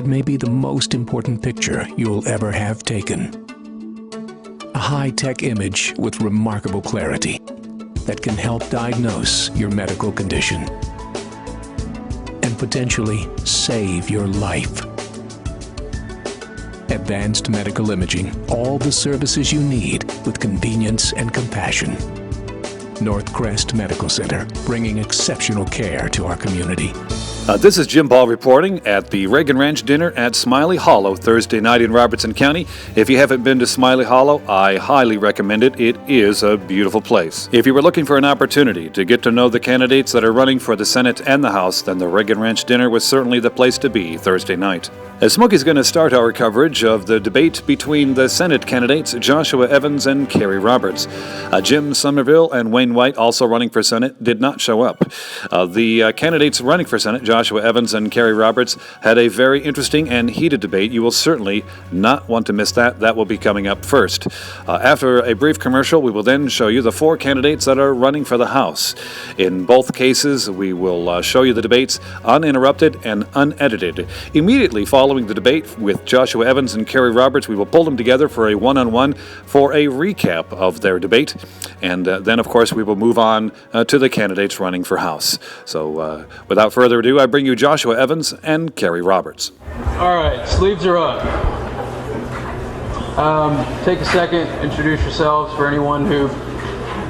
it may be the most important picture you'll ever have taken. A high-tech image with remarkable clarity that can help diagnose your medical condition and potentially save your life. Advanced medical imaging, all the services you need with convenience and compassion. Northcrest Medical Center, bringing exceptional care to our community. This is Jim Ball reporting at the Reagan Ranch dinner at Smiley Hollow Thursday night in Robertson County. If you haven't been to Smiley Hollow, I highly recommend it. It is a beautiful place. If you were looking for an opportunity to get to know the candidates that are running for the Senate and the House, then the Reagan Ranch dinner was certainly the place to be Thursday night. As Smokey's going to start our coverage of the debate between the Senate candidates Joshua Evans and Kerry Roberts. Jim Somerville and Wayne White, also running for Senate, did not show up. The candidates running for Senate, Joshua Evans and Kerry Roberts, had a very interesting and heated debate. You will certainly not want to miss that. That will be coming up first. After a brief commercial, we will then show you the four candidates that are running for the House. In both cases, we will show you the debates uninterrupted and unedited. Immediately following the debate with Joshua Evans and Kerry Roberts, we will pull them together for a one-on-one for a recap of their debate. And then, of course, we will move on to the candidates running for House. So without further ado, I bring you Joshua Evans and Kerry Roberts. All right, sleeves are up. Take a second, introduce yourselves for anyone who,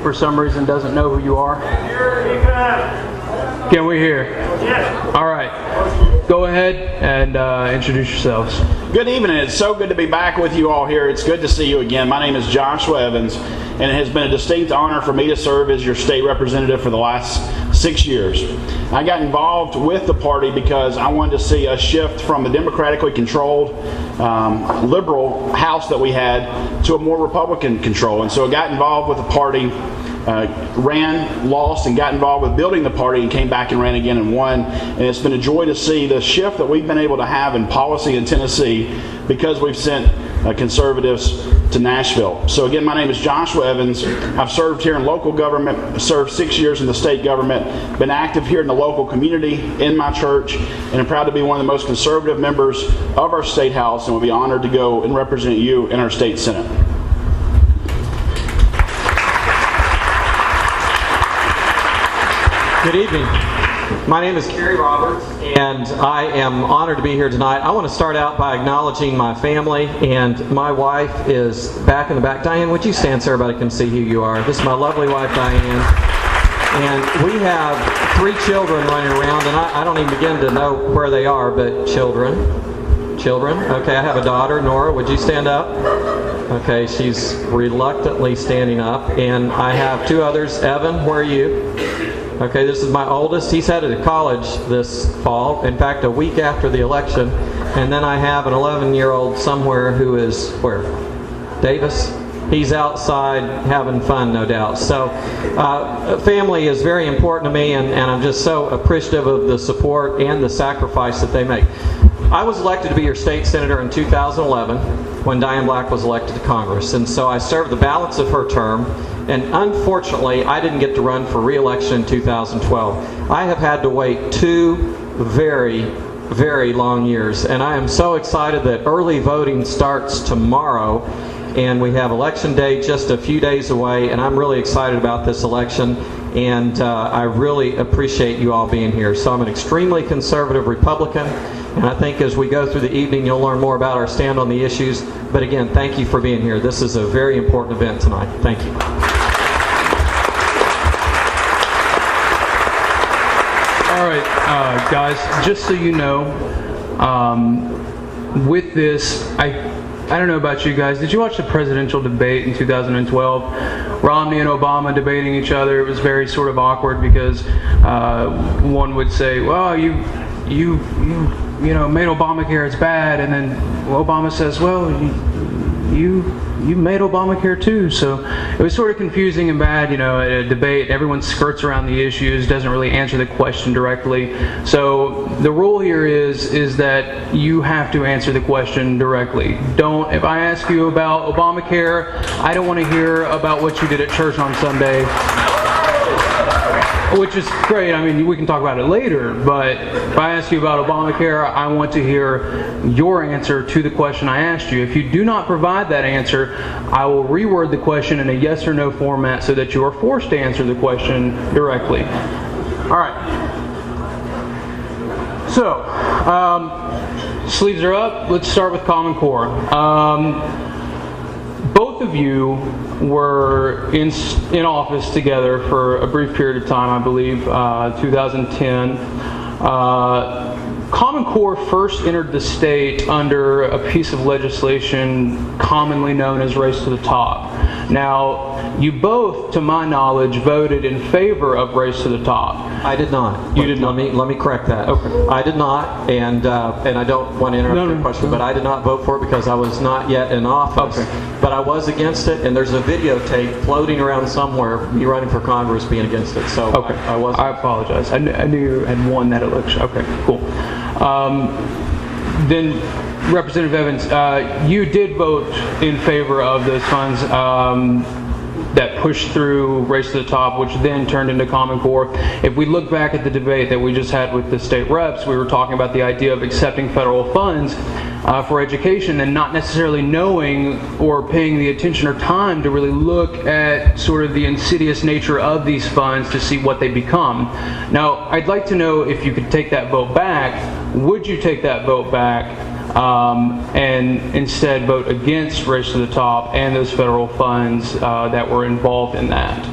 for some reason, doesn't know who you are. Can we hear? Yes. All right. Go ahead and introduce yourselves. Good evening. It's so good to be back with you all here. It's good to see you again. My name is Joshua Evans, and it has been a distinct honor for me to serve as your state representative for the last 6 years. I got involved with the party because I wanted to see a shift from the democratically controlled liberal House that we had to a more Republican control. And so I got involved with the party, ran, lost, and got involved with building the party and came back and ran again and won. And it's been a joy to see the shift that we've been able to have in policy in Tennessee because we've sent conservatives to Nashville. So again, my name is Joshua Evans. I've served here in local government, served 6 years in the state government, been active here in the local community, in my church, and I'm proud to be one of the most conservative members of our state house, and will be honored to go and represent you in our state senate. Good evening. My name is Kerry Roberts, and I am honored to be here tonight. I want to start out by acknowledging my family, and my wife is back in the back. Diane, would you stand so everybody can see who you are? This is my lovely wife, Diane. And we have 3 children running around, and I don't even begin to know where they are, but children. Okay, I have a daughter, Nora. Would you stand up? Okay, she's reluctantly standing up. And I have 2 others. Evan, where are you? Okay, this is my oldest. He's headed to college this fall. In fact, a week after the election. And then I have an 11-year-old somewhere who is, where? Davis? He's outside having fun, no doubt. So family is very important to me, and I'm just so appreciative of the support and the sacrifice that they make. I was elected to be your state senator in 2011 when Diane Black was elected to Congress, and so I served the balance of her term, and unfortunately I didn't get to run for re-election in 2012. I have had to wait 2 very, very long years, and I am so excited that early voting starts tomorrow, and we have election day just a few days away, and I'm really excited about this election, and I really appreciate you all being here. So I'm an extremely conservative Republican, and I think as we go through the evening you'll learn more about our stand on the issues. But again, thank you for being here. This is a very important event tonight. Thank you. All right, guys, just so you know, with this, I don't know about you guys. Did you watch the presidential debate in 2012? Romney and Obama debating each other. It was very sort of awkward because one would say, "Well, you made Obamacare, it's bad," and then Obama says, "Well, you made Obamacare too." So it was sort of confusing and bad, at a debate. Everyone skirts around the issues, doesn't really answer the question directly. So the rule here is that you have to answer the question directly. If I ask you about Obamacare, I don't want to hear about what you did at church on Sunday. Which is great. I mean, we can talk about it later, but if I ask you about Obamacare, I want to hear your answer to the question I asked you. If you do not provide that answer, I will reword the question in a yes or no format so that you are forced to answer the question directly. All right. So, sleeves are up. Let's start with Common Core. Both of you were in office together for a brief period of time, I believe, 2010. Common Core first entered the state under a piece of legislation commonly known as Race to the Top. Now, you both, to my knowledge, voted in favor of Race to the Top. I did not. You did not. Let me correct that. Okay. I did not, and I don't want to interrupt your question, but I did not vote for it because I was not yet in office. Okay. But I was against it, and there's a videotape floating around somewhere, me running for Congress being against it. So Okay. I wasn't. I apologize. I knew you had won that election. Okay, cool. Then, Representative Evans, you did vote in favor of those funds that pushed through Race to the Top, which then turned into Common Core. If we look back at the debate that we just had with the state reps, we were talking about the idea of accepting federal funds for education and not necessarily knowing or paying the attention or time to really look at sort of the insidious nature of these funds to see what they become. Now, I'd like to know if you could take that vote back. Would you take that vote back and instead vote against Race to the Top and those federal funds that were involved in that?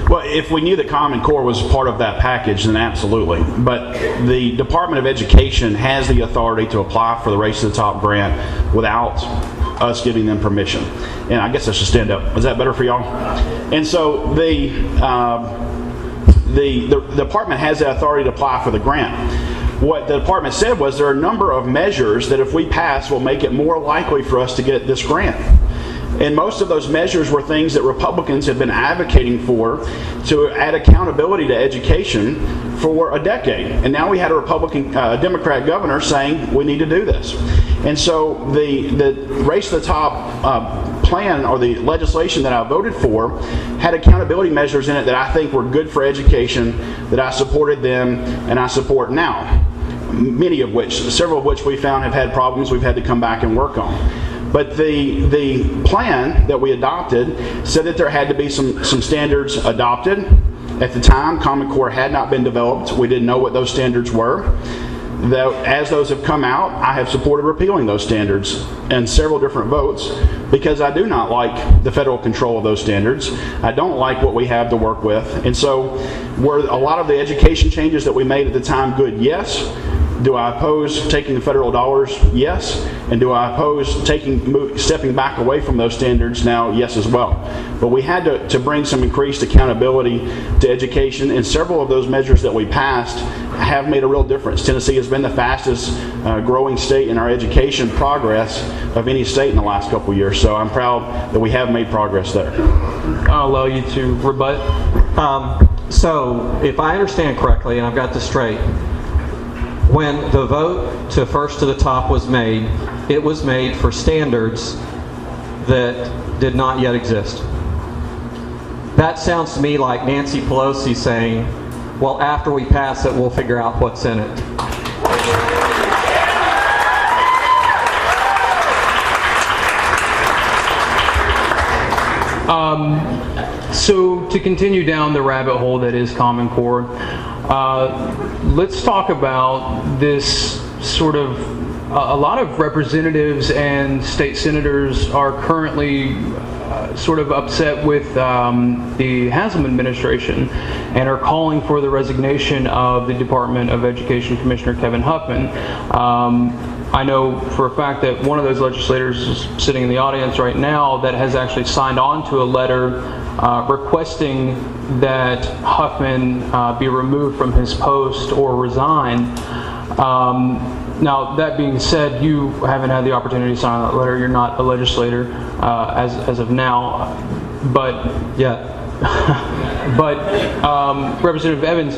Well, if we knew that Common Core was part of that package, then absolutely. But the Department of Education has the authority to apply for the Race to the Top grant without us giving them permission. And I guess I should stand up. Is that better for y'all? And so the department has the authority to apply for the grant. What the department said was there are a number of measures that if we pass will make it more likely for us to get this grant. And most of those measures were things that Republicans have been advocating for to add accountability to education for a decade. And now we had a Democrat governor saying we need to do this. And so the Race to the Top plan or the legislation that I voted for had accountability measures in it that I think were good for education, that I supported them and I support now. Several of which we found have had problems we've had to come back and work on. But the plan that we adopted said that there had to be some standards adopted. At the time, Common Core had not been developed. We didn't know what those standards were. As those have come out, I have supported repealing those standards in several different votes because I do not like the federal control of those standards. I don't like what we have to work with. And so were a lot of the education changes that we made at the time good? Yes. Do I oppose taking the federal dollars? Yes. And do I oppose stepping back away from those standards now? Yes as well. But we had to bring some increased accountability to education, and several of those measures that we passed have made a real difference. Tennessee has been the fastest growing state in our education progress of any state in the last couple of years. So I'm proud that we have made progress there. I'll allow you to rebut. So if I understand correctly, and I've got this straight, when the vote to First to the Top was made, it was made for standards that did not yet exist. That sounds to me like Nancy Pelosi saying, well, after we pass it, we'll figure out what's in it. So to continue down the rabbit hole that is Common Core, let's talk about this sort of, a lot of representatives and state senators are currently sort of upset with the Haslam administration and are calling for the resignation of the Department of Education Commissioner Kevin Huffman. I know for a fact that one of those legislators is sitting in the audience right now that has actually signed on to a letter requesting that Huffman be removed from his post or resign. Now, that being said, you haven't had the opportunity to sign that letter. You're not a legislator as of now, but yeah. but Representative Evans,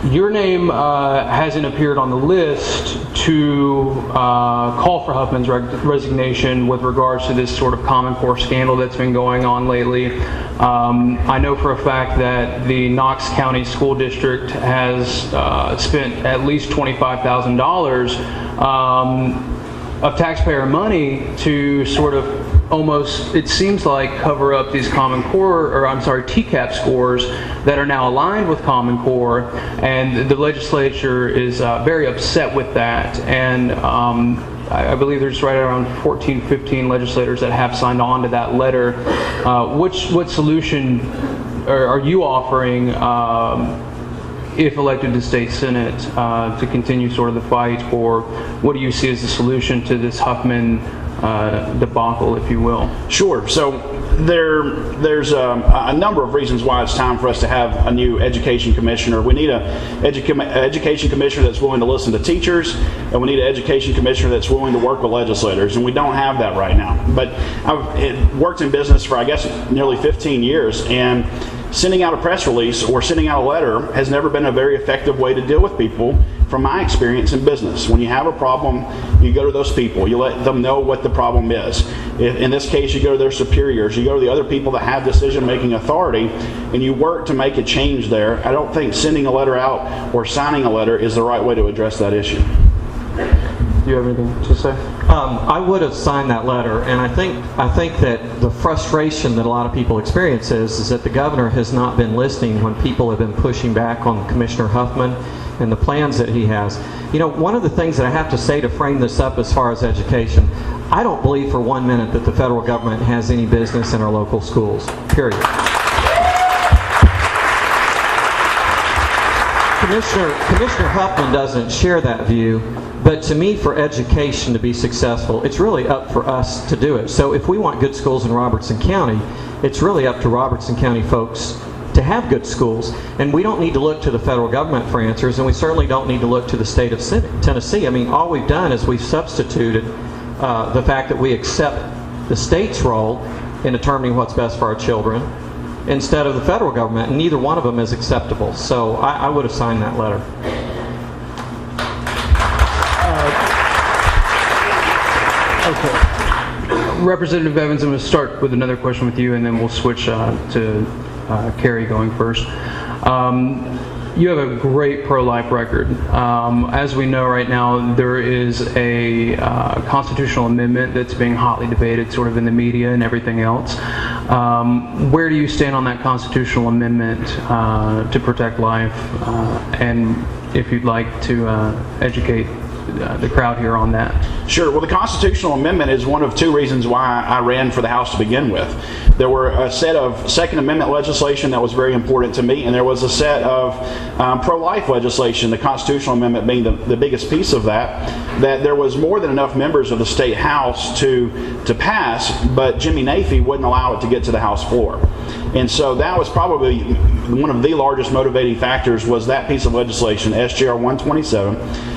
Your name hasn't appeared on the list to call for Huffman's resignation with regards to this sort of Common Core scandal that's been going on lately. I know for a fact that the Knox County School District has spent at least $25,000 of taxpayer money to sort of almost, it seems like, cover up these Common Core, or I'm sorry, TCAP scores that are now aligned with Common Core, and the legislature is very upset with that. And I believe there's right around 14, 15 legislators that have signed on to that letter. What solution are you offering if elected to state senate to continue sort of the fight, or what do you see as the solution to this Huffman debacle, if you will? Sure. So there's a number of reasons why it's time for us to have a new education commissioner. We need an education commissioner that's willing to listen to teachers, and we need an education commissioner that's willing to work with legislators, and we don't have that right now. But I've worked in business for, I guess, nearly 15 years, and sending out a press release or sending out a letter has never been a very effective way to deal with people. From my experience in business, when you have a problem, you go to those people. You let them know what the problem is. In this case, you go to their superiors. You go to the other people that have decision-making authority, and you work to make a change there. I don't think sending a letter out or signing a letter is the right way to address that issue. Do you have anything to say? I would have signed that letter, and I think that the frustration that a lot of people experience is that the governor has not been listening when people have been pushing back on Commissioner Huffman and the plans that he has. You know, one of the things that I have to say to frame this up as far as education, I don't believe for 1 minute that the federal government has any business in our local schools, period. Commissioner Huffman doesn't share that view, but to me, for education to be successful, it's really up for us to do it. So if we want good schools in Robertson County, it's really up to Robertson County folks to have good schools, and we don't need to look to the federal government for answers, and we certainly don't need to look to the state of Tennessee. I mean, all we've done is we've substituted the fact that we accept the state's role in determining what's best for our children instead of the federal government, and neither one of them is acceptable. So I would have signed that letter. Okay. Representative Evans, I'm going to start with another question with you, and then we'll switch to Carrie going first. You have a great pro-life record. As we know right now, there is a constitutional amendment that's being hotly debated sort of in the media and everything else. Where do you stand on that constitutional amendment to protect life? And if you'd like to educate the crowd here on that. Sure. Well, the constitutional amendment is one of two reasons why I ran for the House to begin with. There were a set of Second Amendment legislation that was very important to me, and there was a set of pro-life legislation, the constitutional amendment being the biggest piece of that there was more than enough members of the state House to pass, but Jimmy Nafee wouldn't allow it to get to the House floor. And so that was probably one of the largest motivating factors, was that piece of legislation, SJR 127,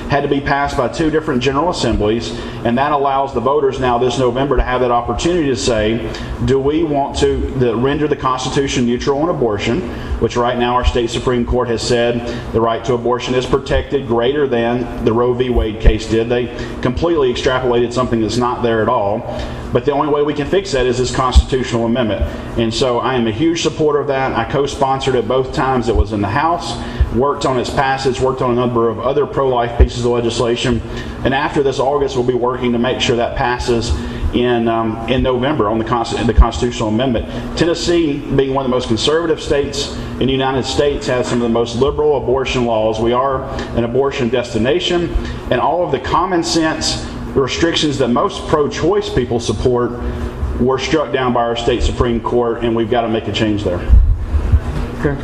had to be passed by two different General Assemblies, and that allows the voters now this November to have that opportunity to say, do we want to render the Constitution neutral on abortion, which right now our state Supreme Court has said the right to abortion is protected greater than the Roe v. Wade case did. They completely extrapolated something that's not there at all. But the only way we can fix that is this constitutional amendment. And so I am a huge supporter of that. I co-sponsored it both times it was in the House, worked on its passage, worked on a number of other pro-life pieces of legislation. And after this August, we'll be working to make sure that passes in November on the constitutional amendment. Tennessee, being one of the most conservative states in the United States, has some of the most liberal abortion laws. We are an abortion destination, and all of the common sense restrictions that most pro-choice people support were struck down by our state Supreme Court, and we've got to make a change there. Okay.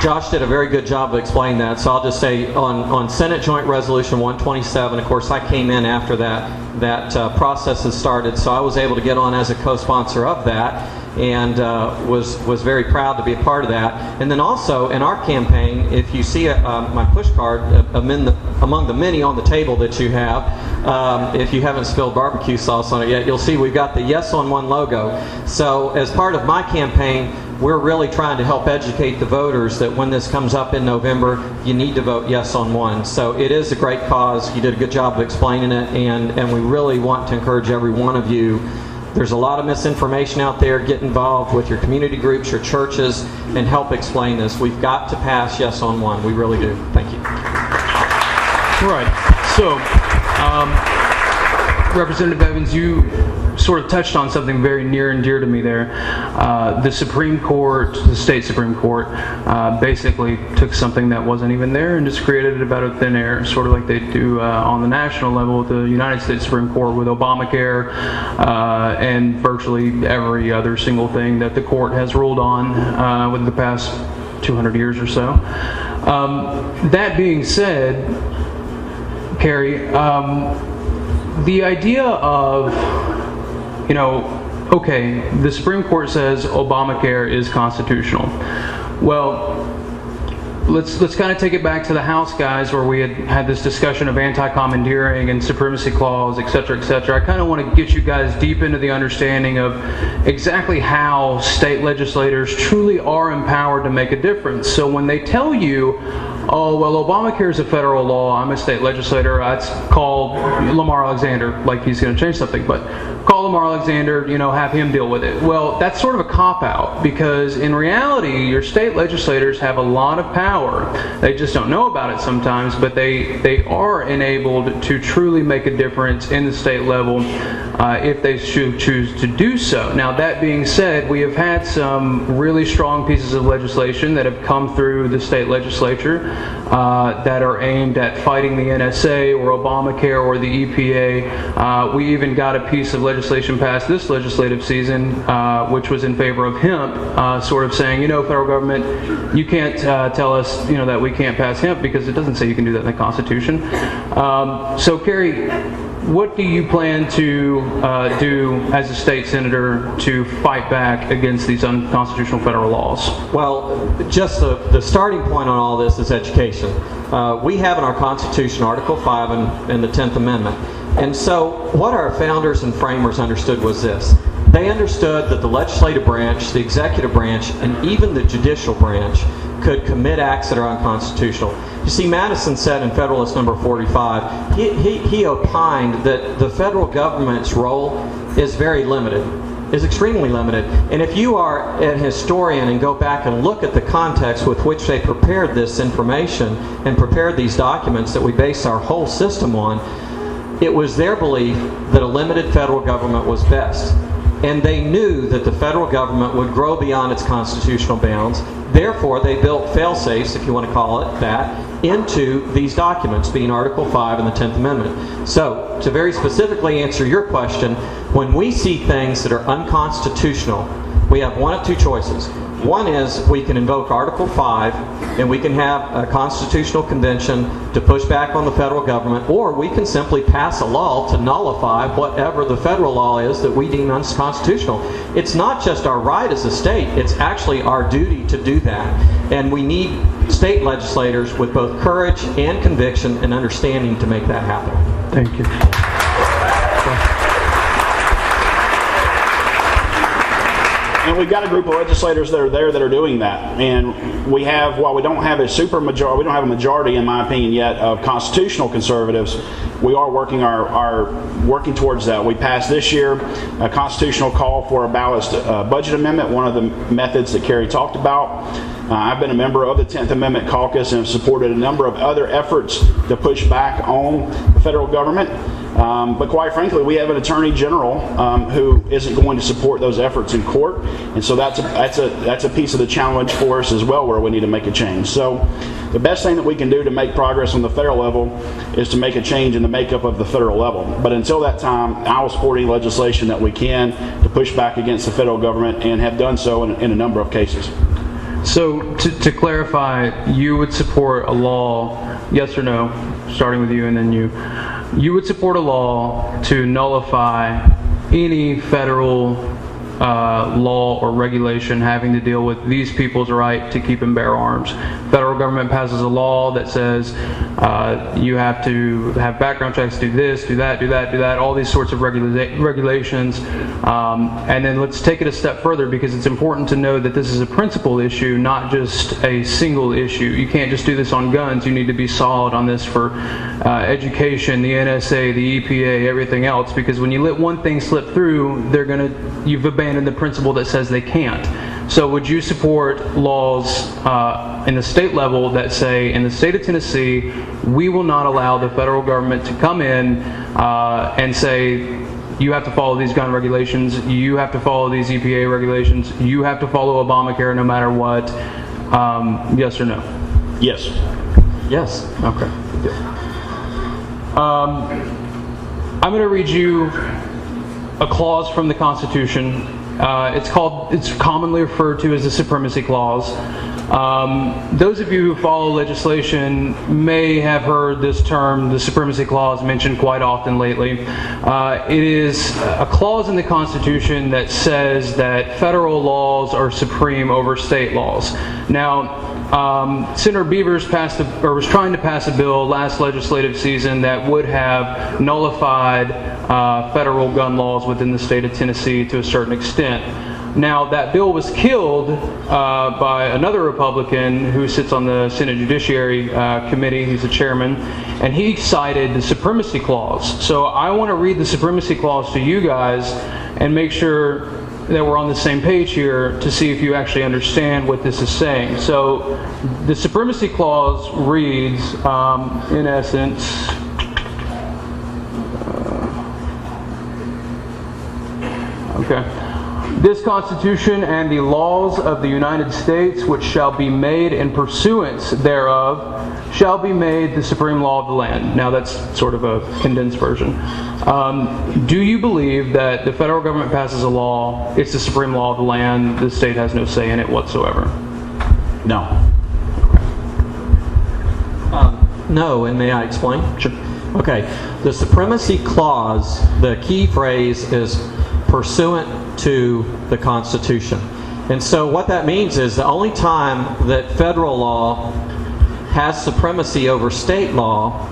Josh did a very good job of explaining that, so I'll just say on Senate Joint Resolution 127, of course I came in after that process has started, so I was able to get on as a co-sponsor of that, and was very proud to be a part of that. And then also in our campaign, if you see my push card among the many on the table that you have, if you haven't spilled barbecue sauce on it yet, you'll see we've got the Yes on One logo. So as part of my campaign, we're really trying to help educate the voters that when this comes up in November, you need to vote yes on one. So it is a great cause. You did a good job of explaining it, and we really want to encourage every one of you. There's a lot of misinformation out there. Get involved with your community groups, your churches, and help explain this. We've got to pass yes on one. We really do. Thank you. Right. So, Representative Evans, you sort of touched on something very near and dear to me there. The Supreme Court, the state Supreme Court, basically took something that wasn't even there and just created it out of thin air, sort of like they do on the national level with the United States Supreme Court with Obamacare and virtually every other single thing that the court has ruled on within the past 200 years or so. That being said, Carrie, the idea of, okay, the Supreme Court says Obamacare is constitutional. Well, let's kind of take it back to the House, guys, where we had this discussion of anti-commandeering and supremacy clause, et cetera, et cetera. I kind of want to get you guys deep into the understanding of exactly how state legislators truly are empowered to make a difference. So when they tell you, oh, well, Obamacare is a federal law, I'm a state legislator, let's call Lamar Alexander, like he's going to change something, but call Lamar Alexander, have him deal with it. Well, that's sort of a cop-out, because in reality, your state legislators have a lot of power. They just don't know about it sometimes, but they are enabled to truly make a difference in the state level if they choose to do so. Now, that being said, we have had some really strong pieces of legislation that have come through the state legislature that are aimed at fighting the NSA or Obamacare or the EPA. We even got a piece of legislation passed this legislative season which was in favor of hemp, sort of saying, federal government, you can't tell us that we can't pass hemp because it doesn't say you can do that in the Constitution. So Carrie, what do you plan to do as a state senator to fight back against these unconstitutional federal laws? Well, just the starting point on all this is education. We have in our Constitution Article 5 and the 10th Amendment. And so what our founders and framers understood was this. They understood that the legislative branch, the executive branch, and even the judicial branch could commit acts that are unconstitutional. You see, Madison said in Federalist number 45, he opined that the federal government's role is very limited, is extremely limited. And if you are a historian and go back and look at the context with which they prepared this information and prepared these documents that we base our whole system on, it was their belief that a limited federal government was best. And they knew that the federal government would grow beyond its constitutional bounds. Therefore, they built fail-safes, if you want to call it that, into these documents, being Article 5 and the 10th Amendment. So, to very specifically answer your question, when we see things that are unconstitutional, we have one of two choices. One is we can invoke Article 5 and we can have a constitutional convention to push back on the federal government, or we can simply pass a law to nullify whatever the federal law is that we deem unconstitutional. It's not just our right as a state, it's actually our duty to do that. And we need state legislators with both courage and conviction and understanding to make that happen. Thank you. And we've got a group of legislators that are there that are doing that. And we have, while we don't have a supermajority, we don't have a majority, in my opinion, yet of constitutional conservatives, we are working towards that. We passed this year a constitutional call for a balanced budget amendment, one of the methods that Carrie talked about. I've been a member of the 10th Amendment caucus and have supported a number of other efforts to push back on the federal government. But quite frankly, we have an attorney general who isn't going to support those efforts in court, and so that's a piece of the challenge for us as well, where we need to make a change. So the best thing that we can do to make progress on the federal level is to make a change in the makeup of the federal level. But until that time, I will support any legislation that we can to push back against the federal government, and have done so in a number of cases. So to clarify, you would support a law, yes or no, starting with you and then you would support a law to nullify any federal law or regulation having to deal with these people's right to keep and bear arms. Federal government passes a law that says you have to have background checks, do this, do that, do that, do that, all these sorts of regulations. And then let's take it a step further, because it's important to know that this is a principal issue, not just a single issue. You can't just do this on guns. You need to be solid on this for education, the NSA, the EPA, everything else, because when you let one thing slip through, you've abandoned the principle that says they can't. So would you support laws in the state level that say, in the state of Tennessee, we will not allow the federal government to come in and say, you have to follow these gun regulations, you have to follow these EPA regulations, you have to follow Obamacare no matter what? Yes or no? Yes. Yes. Okay. I'm going to read you a clause from the Constitution. It's commonly referred to as the Supremacy Clause. Those of you who follow legislation may have heard this term, the Supremacy Clause, mentioned quite often lately. It is a clause in the Constitution that says that federal laws are supreme over state laws. Now, Senator Beavers was trying to pass a bill last legislative season that would have nullified federal gun laws within the state of Tennessee to a certain extent. Now, that bill was killed by another Republican who sits on the Senate Judiciary Committee. He's the chairman, and he cited the Supremacy Clause. So I want to read the Supremacy Clause to you guys and make sure that we're on the same page here to see if you actually understand what this is saying. So the Supremacy Clause reads, in essence, this Constitution and the laws of the United States, which shall be made in pursuance thereof, shall be made the supreme law of the land. Now that's sort of a condensed version. Do you believe that the federal government passes a law, it's the supreme law of the land, the state has no say in it whatsoever? No. No, and may I explain? Sure. Okay, the Supremacy Clause, the key phrase is pursuant to the Constitution. And so what that means is the only time that federal law has supremacy over state law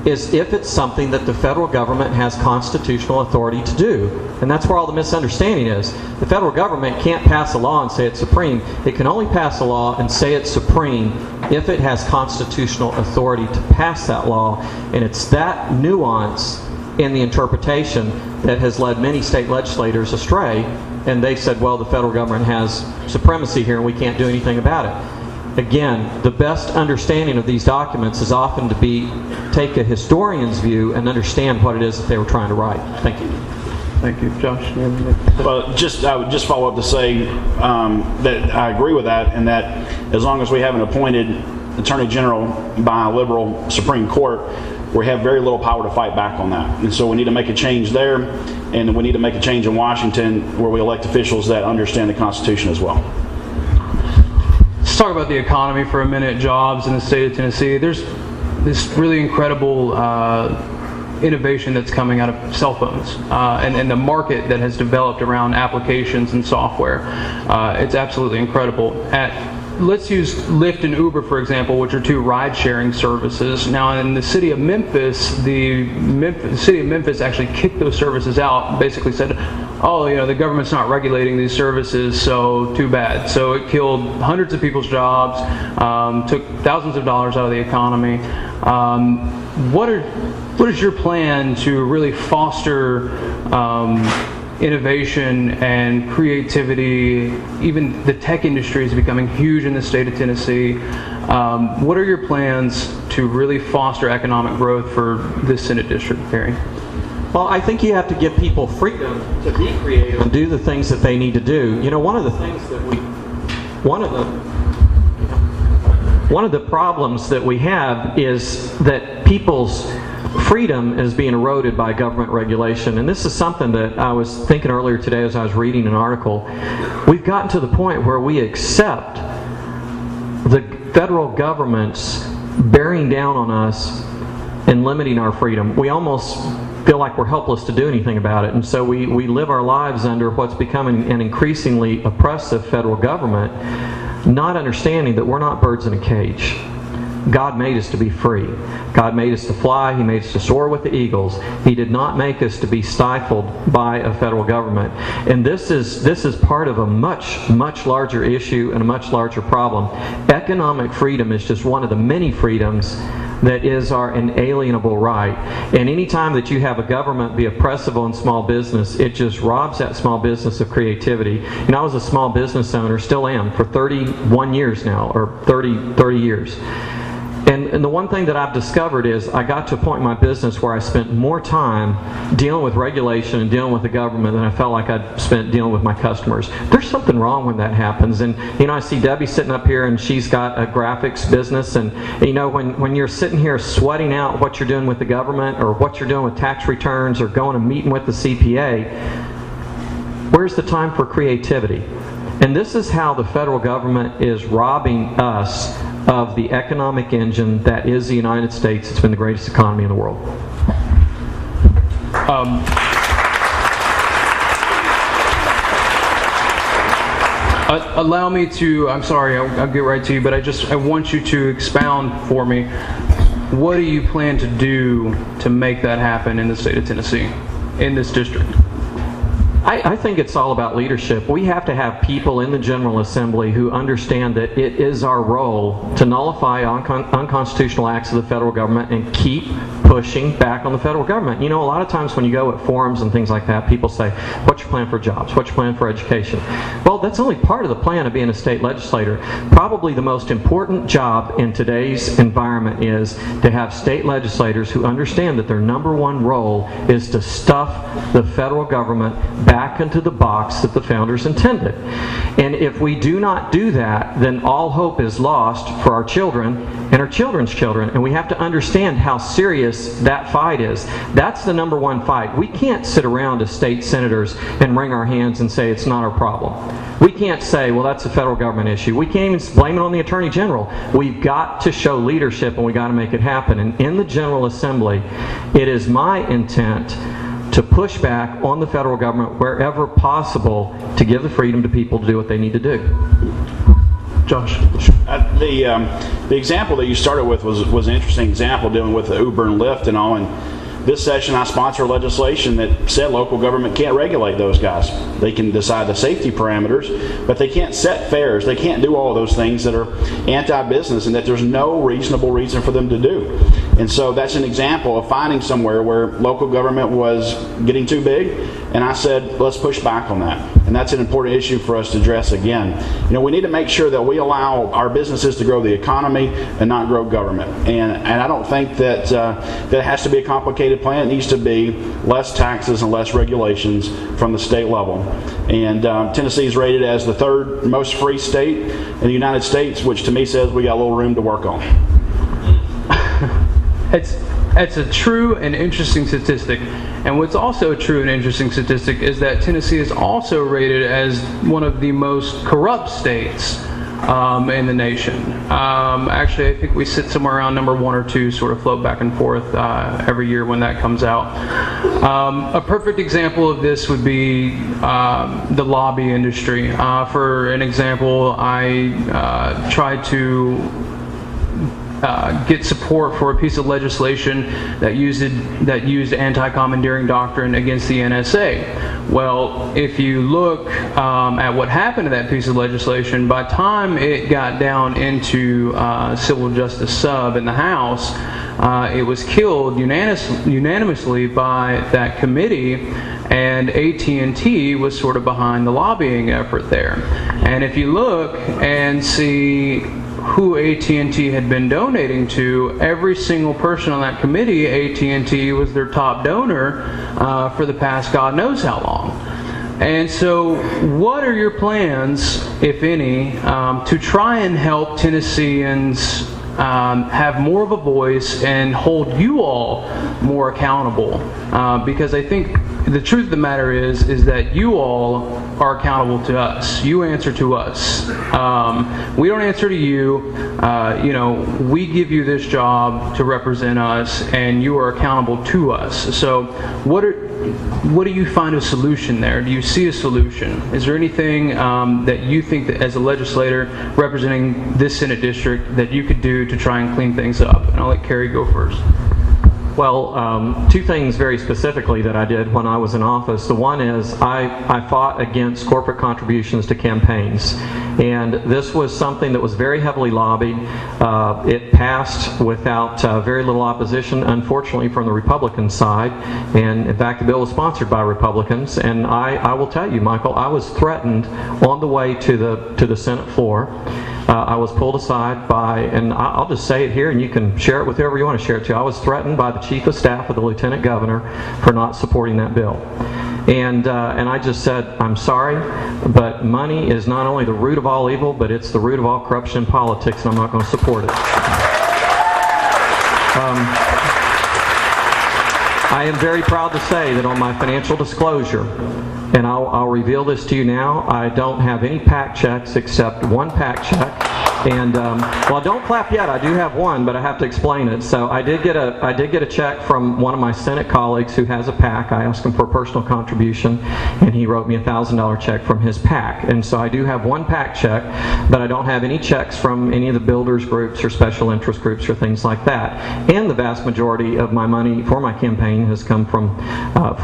is if it's something that the federal government has constitutional authority to do. And that's where all the misunderstanding is. The federal government can't pass a law and say it's supreme. It can only pass a law and say it's supreme if it has constitutional authority to pass that law. And it's that nuance in the interpretation that has led many state legislators astray, and they said, well, the federal government has supremacy here and we can't do anything about it. Again, the best understanding of these documents is often to take a historian's view and understand what it is that they were trying to write. Thank you. Thank you. Josh? Well, I would just follow up to say that I agree with that, and that as long as we have an appointed Attorney General by a liberal Supreme Court, we have very little power to fight back on that. And so we need to make a change there, and we need to make a change in Washington where we elect officials that understand the Constitution as well. Let's talk about the economy for a minute, jobs in the state of Tennessee. There's this really incredible innovation that's coming out of cell phones and the market that has developed around applications and software. It's absolutely incredible. Let's use Lyft and Uber, for example, which are two ride-sharing services. Now, in the city of Memphis, the city of Memphis actually kicked those services out, basically said, oh, the government's not regulating these services, so too bad. So it killed hundreds of people's jobs, took thousands of dollars out of the economy. What is your plan to really foster innovation and creativity? Even the tech industry is becoming huge in the state of Tennessee. What are your plans to really foster economic growth for this Senate district, Perry? Well, I think you have to give people freedom to be creative and do the things that they need to do. One of the things that one of the problems that we have is that people's freedom is being eroded by government regulation. And this is something that I was thinking earlier today as I was reading an article. We've gotten to the point where we accept the federal government's bearing down on us and limiting our freedom. We almost feel like we're helpless to do anything about it. And so we live our lives under what's becoming an increasingly oppressive federal government, not understanding that we're not birds in a cage. God made us to be free. God made us to fly. He made us to soar with the eagles. He did not make us to be stifled by a federal government. And this is part of a much, much larger issue and a much larger problem. Economic freedom is just one of the many freedoms that is our inalienable right. And any time that you have a government be oppressive on small business, it just robs that small business of creativity. And I was a small business owner, still am, for 31 years now, or 30 years. And the one thing that I've discovered is I got to a point in my business where I spent more time dealing with regulation and dealing with the government than I felt like I'd spent dealing with my customers. There's something wrong when that happens. And I see Debbie sitting up here, and she's got a graphics business, and when you're sitting here sweating out what you're doing with the government or what you're doing with tax returns or going and meeting with the CPA, where's the time for creativity? And this is how the federal government is robbing us of the economic engine that is the United States. It's been the greatest economy in the world. Allow me to, I'm sorry, I'll get right to you, but I want you to expound for me. What do you plan to do to make that happen in the state of Tennessee, in this district? I think it's all about leadership. We have to have people in the General Assembly who understand that it is our role to nullify unconstitutional acts of the federal government and keep pushing back on the federal government. A lot of times when you go at forums and things like that, people say, what's your plan for jobs? What's your plan for education? Well, that's only part of the plan of being a state legislator. Probably the most important job in today's environment is to have state legislators who understand that their number one role is to stuff the federal government back into the box that the founders intended. And if we do not do that, then all hope is lost for our children and our children's children. And we have to understand how serious that fight is. That's the number one fight. We can't sit around as state senators and wring our hands and say it's not our problem. We can't say, well, that's a federal government issue. We can't even blame it on the Attorney General. We've got to show leadership, and we've got to make it happen. And in the General Assembly, it is my intent to push back on the federal government wherever possible to give the freedom to people to do what they need to do. Josh. The example that you started with was an interesting example, dealing with the Uber and Lyft and all. And this session I sponsor legislation that said local government can't regulate those guys. They can decide the safety parameters, but they can't set fares. They can't do all of those things that are anti-business and that there's no reasonable reason for them to do. And so that's an example of finding somewhere where local government was getting too big, and I said, let's push back on that. And that's an important issue for us to address again. We need to make sure that we allow our businesses to grow the economy and not grow government. And I don't think that that has to be a complicated plan. It needs to be less taxes and less regulations from the state level. And Tennessee is rated as the third most free state in the United States, which to me says we got a little room to work on. It's a true and interesting statistic. And what's also a true and interesting statistic is that Tennessee is also rated as one of the most corrupt states in the nation. Actually, I think we sit somewhere around number 1 or 2, sort of float back and forth every year when that comes out. A perfect example of this would be the lobby industry. For an example, I tried to get support for a piece of legislation that used anti-commandeering doctrine against the NSA. Well, if you look at what happened to that piece of legislation, by the time it got down into civil justice sub in the House, it was killed unanimously by that committee, and AT&T was sort of behind the lobbying effort there. And if you look and see who AT&T had been donating to, every single person on that committee, AT&T was their top donor for the past God knows how long. And so what are your plans, if any, to try and help Tennesseans have more of a voice and hold you all more accountable? Because I think the truth of the matter is that you all are accountable to us. You answer to us. We don't answer to you. We give you this job to represent us, and you are accountable to us. So what do you find a solution there? Do you see a solution? Is there anything that you think that as a legislator representing this Senate district that you could do to try and clean things up? And I'll let Kerry go first. Well, two things very specifically that I did when I was in office. The one is I fought against corporate contributions to campaigns. And this was something that was very heavily lobbied. It passed without very little opposition, unfortunately, from the Republican side. And in fact, the bill was sponsored by Republicans. And I will tell you, Michael, I was threatened on the way to the Senate floor. I was pulled aside by, and I'll just say it here, and you can share it with whoever you want to share it to. I was threatened by the Chief of Staff of the Lieutenant Governor for not supporting that bill. And I just said, I'm sorry, but money is not only the root of all evil, but it's the root of all corruption in politics, and I'm not going to support it. I am very proud to say that on my financial disclosure, and I'll reveal this to you now, I don't have any PAC checks except one PAC check. And well, don't clap yet. I do have one, but I have to explain it. So I did get a check from one of my Senate colleagues who has a PAC. I asked him for a personal contribution, and he wrote me a $1,000 check from his PAC. And so I do have one PAC check, but I don't have any checks from any of the builders groups or special interest groups or things like that. And the vast majority of my money for my campaign has come from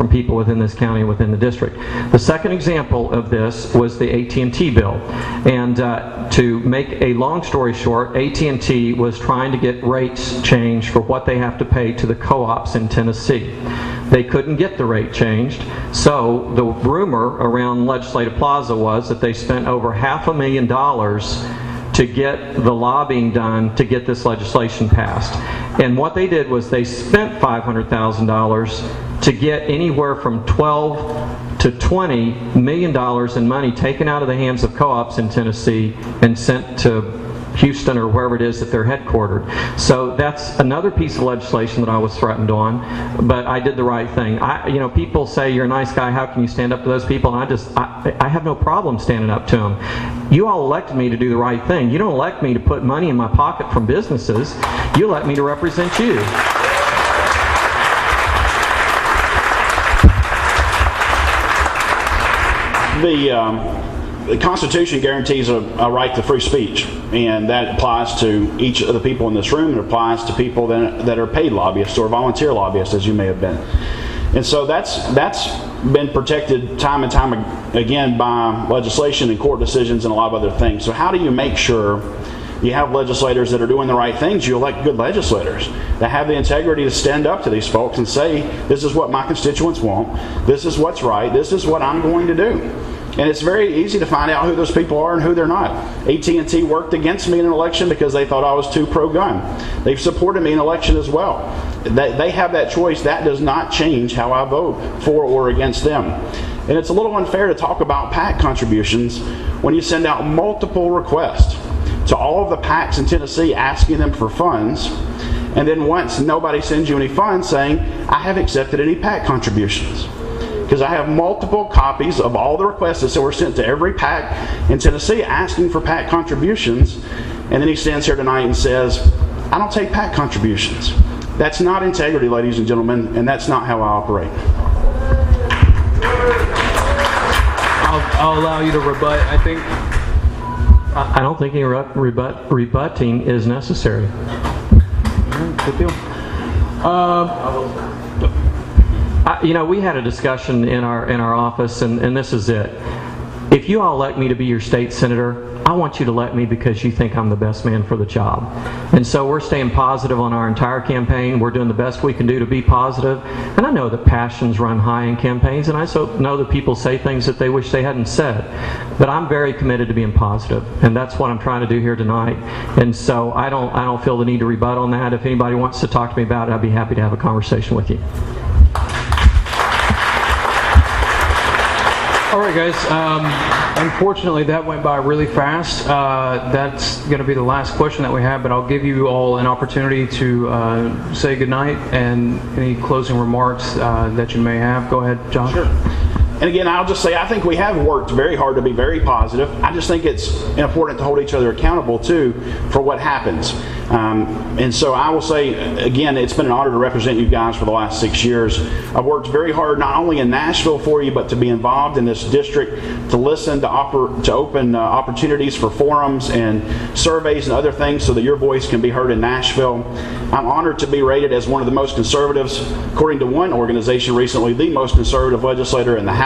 people within this county, within the district. The second example of this was the AT&T bill, and to make a long story short, AT&T was trying to get rates changed for what they have to pay to the co-ops in Tennessee. They couldn't get the rate changed, so the rumor around Legislative Plaza was that they spent over $500,000 to get the lobbying done to get this legislation passed. And what they did was they spent $500,000 to get anywhere from $12 to $20 million in money taken out of the hands of co-ops in Tennessee and sent to Houston or wherever it is that they're headquartered. So that's another piece of legislation that I was threatened on, but I did the right thing. People say you're a nice guy, how can you stand up to those people? And I have no problem standing up to them. You all elected me to do the right thing. You don't elect me to put money in my pocket from businesses. You elect me to represent you. The Constitution guarantees a right to free speech, and that applies to each of the people in this room. It applies to people that are paid lobbyists or volunteer lobbyists, as you may have been. And so that's been protected time and time again by legislation and court decisions and a lot of other things. So how do you make sure you have legislators that are doing the right things? You elect good legislators that have the integrity to stand up to these folks and say, this is what my constituents want, this is what's right, this is what I'm going to do. And it's very easy to find out who those people are and who they're not. AT&T worked against me in an election because they thought I was too pro-gun. They've supported me in an election as well. They have that choice. That does not change how I vote for or against them. And it's a little unfair to talk about PAC contributions when you send out multiple requests to all of the PACs in Tennessee asking them for funds, and then once nobody sends you any funds saying, I haven't accepted any PAC contributions. Because I have multiple copies of all the requests that were sent to every PAC in Tennessee asking for PAC contributions, and then he stands here tonight and says, I don't take PAC contributions. That's not integrity, ladies and gentlemen, and that's not how I operate. I'll allow you to rebut. I don't think any rebutting is necessary. Good deal. We had a discussion in our office, and this is it. If you all elect me to be your state senator, I want you to elect me because you think I'm the best man for the job. And so we're staying positive on our entire campaign. We're doing the best we can do to be positive. And I know that passions run high in campaigns, and I also know that people say things that they wish they hadn't said. But I'm very committed to being positive, and that's what I'm trying to do here tonight. And so I don't feel the need to rebut on that. If anybody wants to talk to me about it, I'd be happy to have a conversation with you. All right, guys. Unfortunately, that went by really fast. That's going to be the last question that we have, but I'll give you all an opportunity to say goodnight and any closing remarks that you may have. Go ahead, John. Sure. And again, I'll just say I think we have worked very hard to be very positive. I just think it's important to hold each other accountable, too, for what happens. And so I will say, again, it's been an honor to represent you guys for the last 6 years. I've worked very hard, not only in Nashville for you, but to be involved in this district, to listen, to open opportunities for forums and surveys and other things so that your voice can be heard in Nashville. I'm honored to be rated as one of the most conservatives, according to one organization recently, the most conservative legislator in the House.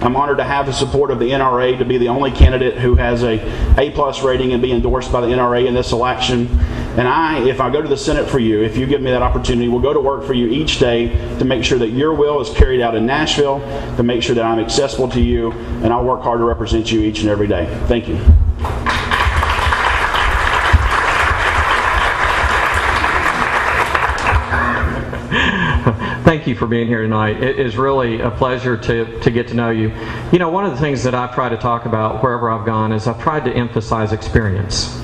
I'm honored to have the support of the NRA, to be the only candidate who has a A+ rating and be endorsed by the NRA in this election. And if I go to the Senate for you, if you give me that opportunity, will go to work for you each day to make sure that your will is carried out in Nashville, to make sure that I'm accessible to you, and I'll work hard to represent you each and every day. Thank you. Thank you for being here tonight. It is really a pleasure to get to know you. You know, one of the things that I've tried to talk about wherever I've gone is I've tried to emphasize experience.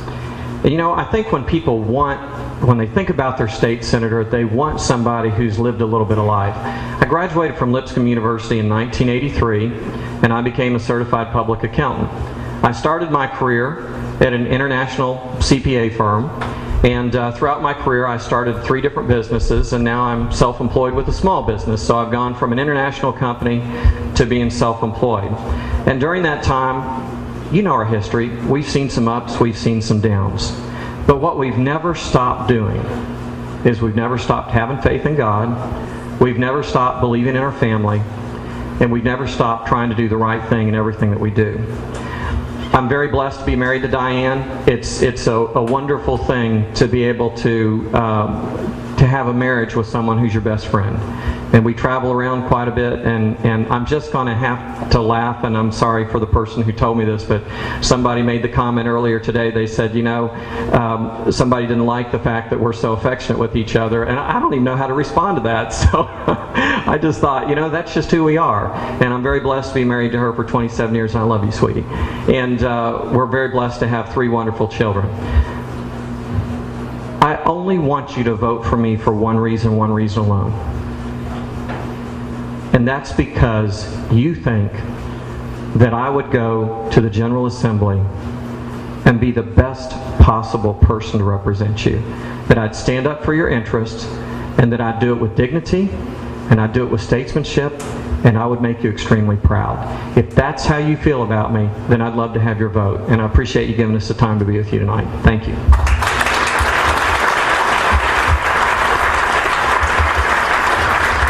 And, you know, I think when people when they think about their state senator, they want somebody who's lived a little bit of life. I graduated from Lipscomb University in 1983, and I became a certified public accountant. I started my career at an international CPA firm. And throughout my career, I started 3 different businesses, and now I'm self-employed with a small business. So I've gone from an international company to being self-employed. And during that time, you know our history. We've seen some ups, we've seen some downs. But what we've never stopped doing is we've never stopped having faith in God. We've never stopped believing in our family. And we've never stopped trying to do the right thing in everything that we do. I'm very blessed to be married to Diane. It's a wonderful thing to be able to have a marriage with someone who's your best friend. And we travel around quite a bit, and I'm just going to have to laugh, and I'm sorry for the person who told me this, but somebody made the comment earlier today. They said, you know, somebody didn't like the fact that we're so affectionate with each other, and I don't even know how to respond to that. So I just thought, you know, that's just who we are. And I'm very blessed to be married to her for 27 years, and I love you, sweetie. And we're very blessed to have 3 wonderful children. I only want you to vote for me for one reason alone. And that's because you think that I would go to the General Assembly and be the best possible person to represent you. That I'd stand up for your interests, and that I'd do it with dignity, and I'd do it with statesmanship, and I would make you extremely proud. If that's how you feel about me, then I'd love to have your vote. And I appreciate you giving us the time to be with you tonight. Thank you.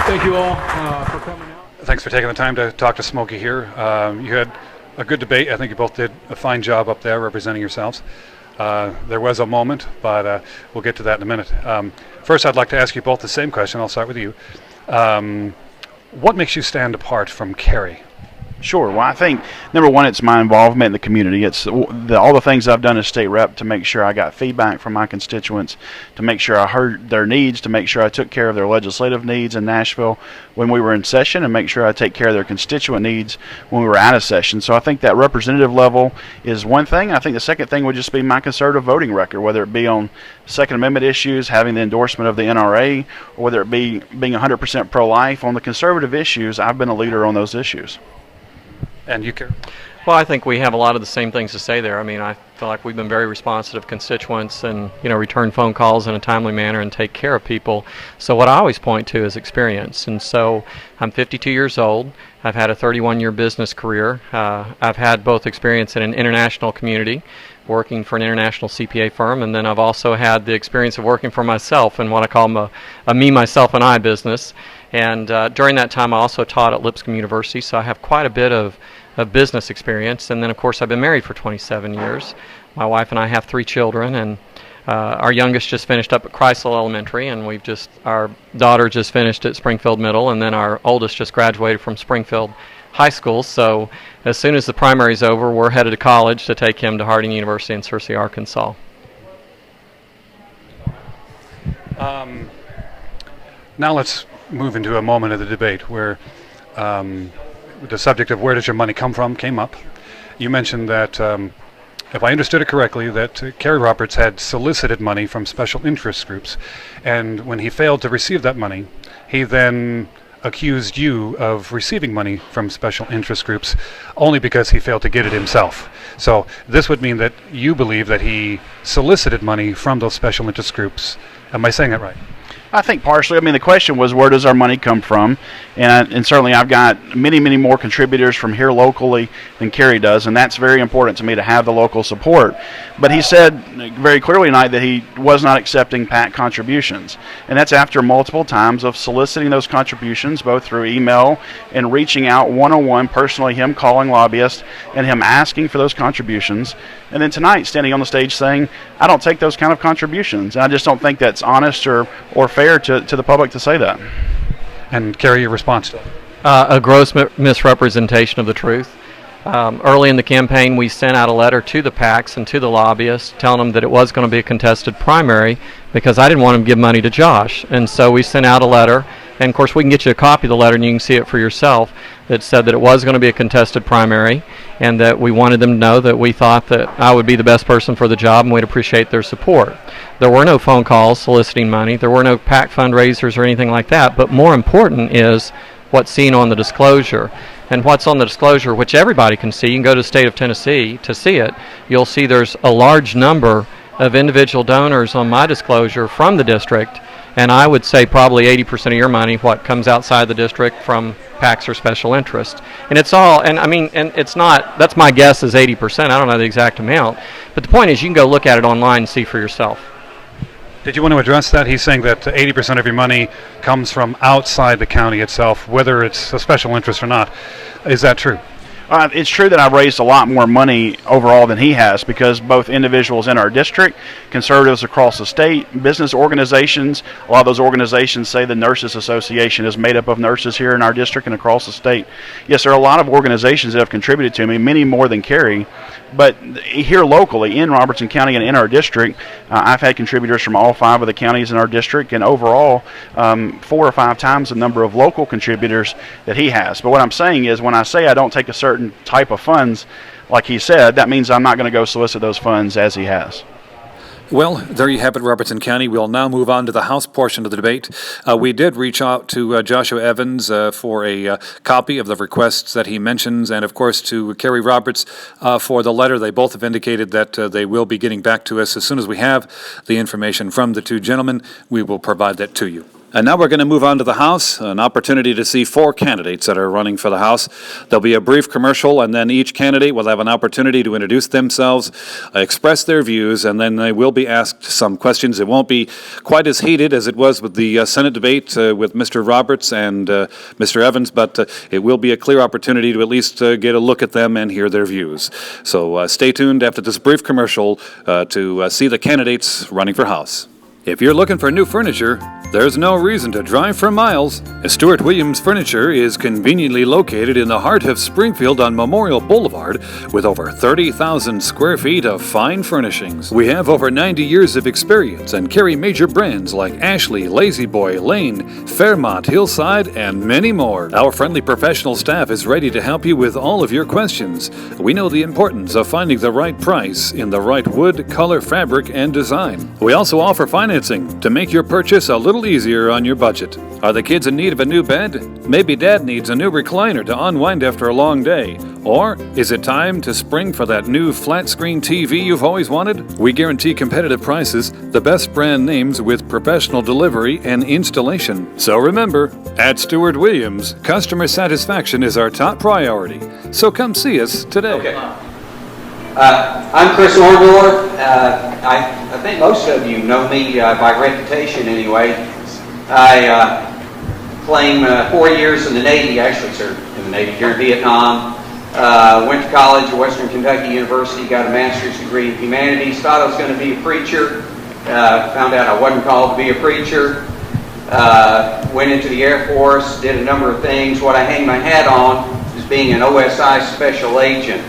Thank you all for coming out. Thanks for taking the time to talk to Smokey here. You had a good debate. I think you both did a fine job up there representing yourselves. There was a moment, but we'll get to that in a minute. First, I'd like to ask you both the same question. I'll start with you. What makes you stand apart from Kerry? Sure. Well, I think, number one, it's my involvement in the community. It's all the things I've done as state rep to make sure I got feedback from my constituents, to make sure I heard their needs, to make sure I took care of their legislative needs in Nashville when we were in session, and make sure I take care of their constituent needs when we were out of session. So I think that representative level is one thing. I think the second thing would just be my conservative voting record, whether it be on Second Amendment issues, having the endorsement of the NRA, or whether it be being 100% pro-life. On the conservative issues, I've been a leader on those issues. And you, Kerry? Well, I think we have a lot of the same things to say there. I mean, I feel like we've been very responsive to constituents and, you know, return phone calls in a timely manner and take care of people. So what I always point to is experience. And so I'm 52 years old. I've had a 31-year business career. I've had both experience in an international community, working for an international CPA firm, and then I've also had the experience of working for myself in what I call a me, myself, and I business. And during that time, I also taught at Lipscomb University, so I have quite a bit of business experience. And then, of course, I've been married for 27 years. My wife and I have 3 children, and our youngest just finished up at Chrysler Elementary, and our daughter just finished at Springfield Middle, and then our oldest just graduated from Springfield High School. So as soon as the primary's over, we're headed to college to take him to Harding University in Searcy, Arkansas. Now let's move into a moment of the debate where the subject of where does your money come from came up. You mentioned that, if I understood it correctly, that Kerry Roberts had solicited money from special interest groups, and when he failed to receive that money, he then accused you of receiving money from special interest groups only because he failed to get it himself. So this would mean that you believe that he solicited money from those special interest groups. Am I saying that right? I think partially. I mean, the question was, where does our money come from? And certainly I've got many, many more contributors from here locally than Kerry does, and that's very important to me to have the local support. But he said very clearly tonight that he was not accepting PAC contributions. And that's after multiple times of soliciting those contributions, both through email and reaching out one-on-one, personally, him calling lobbyists and him asking for those contributions. And then tonight, standing on the stage saying, I don't take those kind of contributions. And I just don't think that's honest or fair to the public to say that. And Kerry, your response to that? A gross misrepresentation of the truth. Early in the campaign, we sent out a letter to the PACs and to the lobbyists telling them that it was going to be a contested primary because I didn't want them to give money to Josh. And so we sent out a letter, and of course we can get you a copy of the letter and you can see it for yourself, that said that it was going to be a contested primary and that we wanted them to know that we thought that I would be the best person for the job and we'd appreciate their support. There were no phone calls soliciting money. There were no PAC fundraisers or anything like that. But more important is what's seen on the disclosure. And what's on the disclosure, which everybody can see, you can go to the state of Tennessee to see it, you'll see there's a large number of individual donors on my disclosure from the district, and I would say probably 80% of your money, what comes outside the district from PACs or special interest. And it's all, and I mean, and it's not, that's my guess is 80%, I don't know the exact amount, but the point is you can go look at it online and see for yourself. Did you want to address that? He's saying that 80% of your money comes from outside the county itself, whether it's a special interest or not. Is that true? It's true that I've raised a lot more money overall than he has, because both individuals in our district, conservatives across the state, business organizations, a lot of those organizations say the Nurses Association is made up of nurses here in our district and across the state. Yes, there are a lot of organizations that have contributed to me, many more than Kerry, but here locally in Robertson County and in our district, I've had contributors from all 5 of the counties in our district, and overall 4 or 5 times the number of local contributors that he has. But what I'm saying is, when I say I don't take a certain type of funds, like he said, that means I'm not going to go solicit those funds as he has. Well, there you have it, Robertson County. We'll now move on to the House portion of the debate. We did reach out to Joshua Evans for a copy of the requests that he mentions, and of course to Kerry Roberts for the letter. They both have indicated that they will be getting back to us as soon as we have the information from the 2 gentlemen. We will provide that to you. And now we're going to move on to the House, an opportunity to see 4 candidates that are running for the House. There'll be a brief commercial, and then each candidate will have an opportunity to introduce themselves, express their views, and then they will be asked some questions. It won't be quite as heated as it was with the Senate debate with Mr. Roberts and Mr. Evans, but it will be a clear opportunity to at least get a look at them and hear their views. So stay tuned after this brief commercial to see the candidates running for House. If you're looking for new furniture, there's no reason to drive for miles. Stuart Williams Furniture is conveniently located in the heart of Springfield on Memorial Boulevard with over 30,000 square feet of fine furnishings. We have over 90 years of experience and carry major brands like Ashley, Lazy Boy, Lane, Fairmont, Hillside, and many more. Our friendly professional staff is ready to help you with all of your questions. We know the importance of finding the right price in the right wood, color, fabric, and design. We also offer financing to make your purchase a little easier on your budget. Are the kids in need of a new bed? Maybe Dad needs a new recliner to unwind after a long day. Or is it time to spring for that new flat-screen TV you've always wanted? We guarantee competitive prices, the best brand names with professional delivery and installation. So remember, at Stuart Williams, customer satisfaction is our top priority. So come see us today. Okay. I'm Chris Orndorff. I think most of you know me by reputation anyway. I claim 4 years in the Navy, actually served in the Navy during Vietnam. Went to college at Western Kentucky University, got a master's degree in humanities, thought I was going to be a preacher. Found out I wasn't called to be a preacher. Went into the Air Force, did a number of things. What I hang my hat on is being an OSI special agent.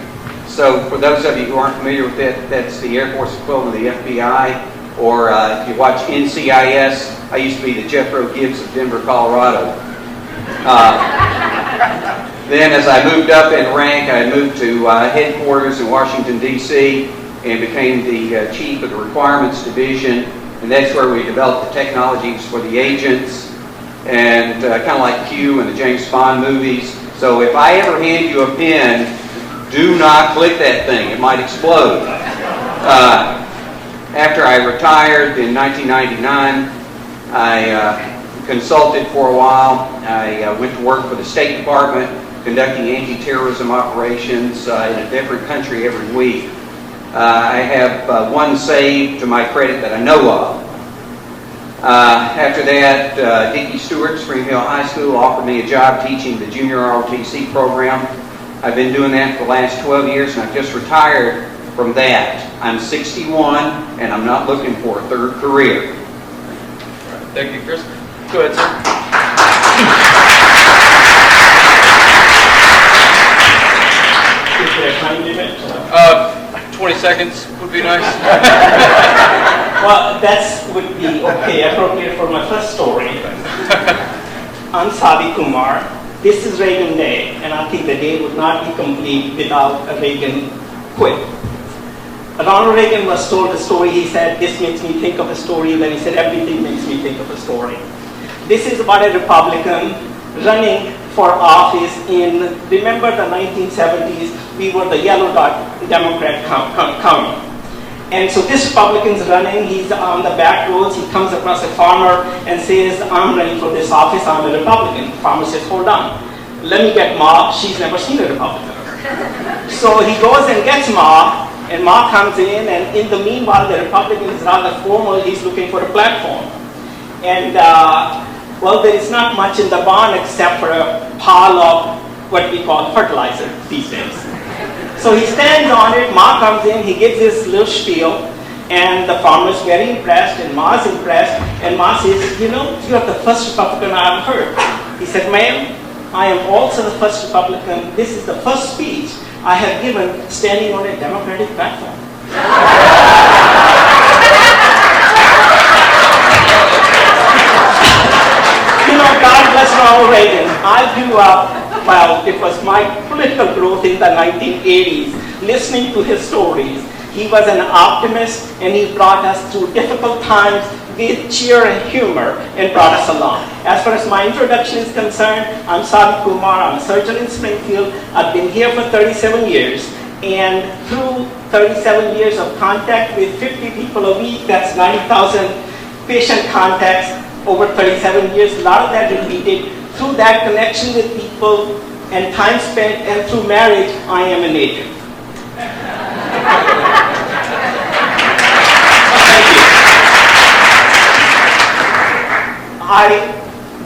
So for those of you who aren't familiar with it, that's the Air Force equivalent of the FBI, or if you watch NCIS, I used to be the Jethro Gibbs of Denver, Colorado. Then as I moved up in rank, I moved to headquarters in Washington, D.C., and became the chief of the requirements division. And that's where we developed the technologies for the agents, and kind of like Q and the James Bond movies. So if I ever hand you a pen, do not click that thing. It might explode. After I retired in 1999, I consulted for a while. I went to work for the State Department, conducting anti-terrorism operations in a different country every week. I have one saved to my credit that I know of. After that, Dickie Stewart, Spring Hill High School, offered me a job teaching the junior ROTC program. I've been doing that for the last 12 years, and I've just retired from that. I'm 61, and I'm not looking for a third career. Thank you, Chris. Go ahead, sir. 20 seconds would be nice. Well, that would be okay, appropriate for my first story. I'm Sadi Kumar. This is Reagan Day, and I think the day would not be complete without a Reagan quip. Ronald Reagan was told a story. He said, "This makes me think of a story." Then he said, "Everything makes me think of a story." This is about a Republican running for office in, remember the 1970s, we were the yellow dot Democrat county. And so this Republican's running, he's on the back roads, he comes across a farmer and says, "I'm running for this office, I'm a Republican." The farmer says, "Hold on, let me get Ma, she's never seen a Republican." So he goes and gets Ma, and Ma comes in, and in the meanwhile, the Republican is rather formal, he's looking for a platform. And well, there is not much in the barn except for a pile of what we call fertilizer these days. So he stands on it, Ma comes in, he gives his little spiel, and the farmer is very impressed, and Ma's impressed, and Ma says, "You know, you're the first Republican I've heard." He said, "Ma'am, I am also the first Republican. This is the first speech I have given standing on a Democratic platform." You know, God bless Ronald Reagan. I grew up, well, it was my political growth in the 1980s, listening to his stories. He was an optimist, and he brought us through difficult times with cheer and humor and brought us along. As far as my introduction is concerned, I'm Sadi Kumar, I'm a surgeon in Springfield. I've been here for 37 years, and through 37 years of contact with 50 people a week, that's 90,000 patient contacts over 37 years, a lot of that repeated. Through that connection with people and time spent, and through marriage, I am a native.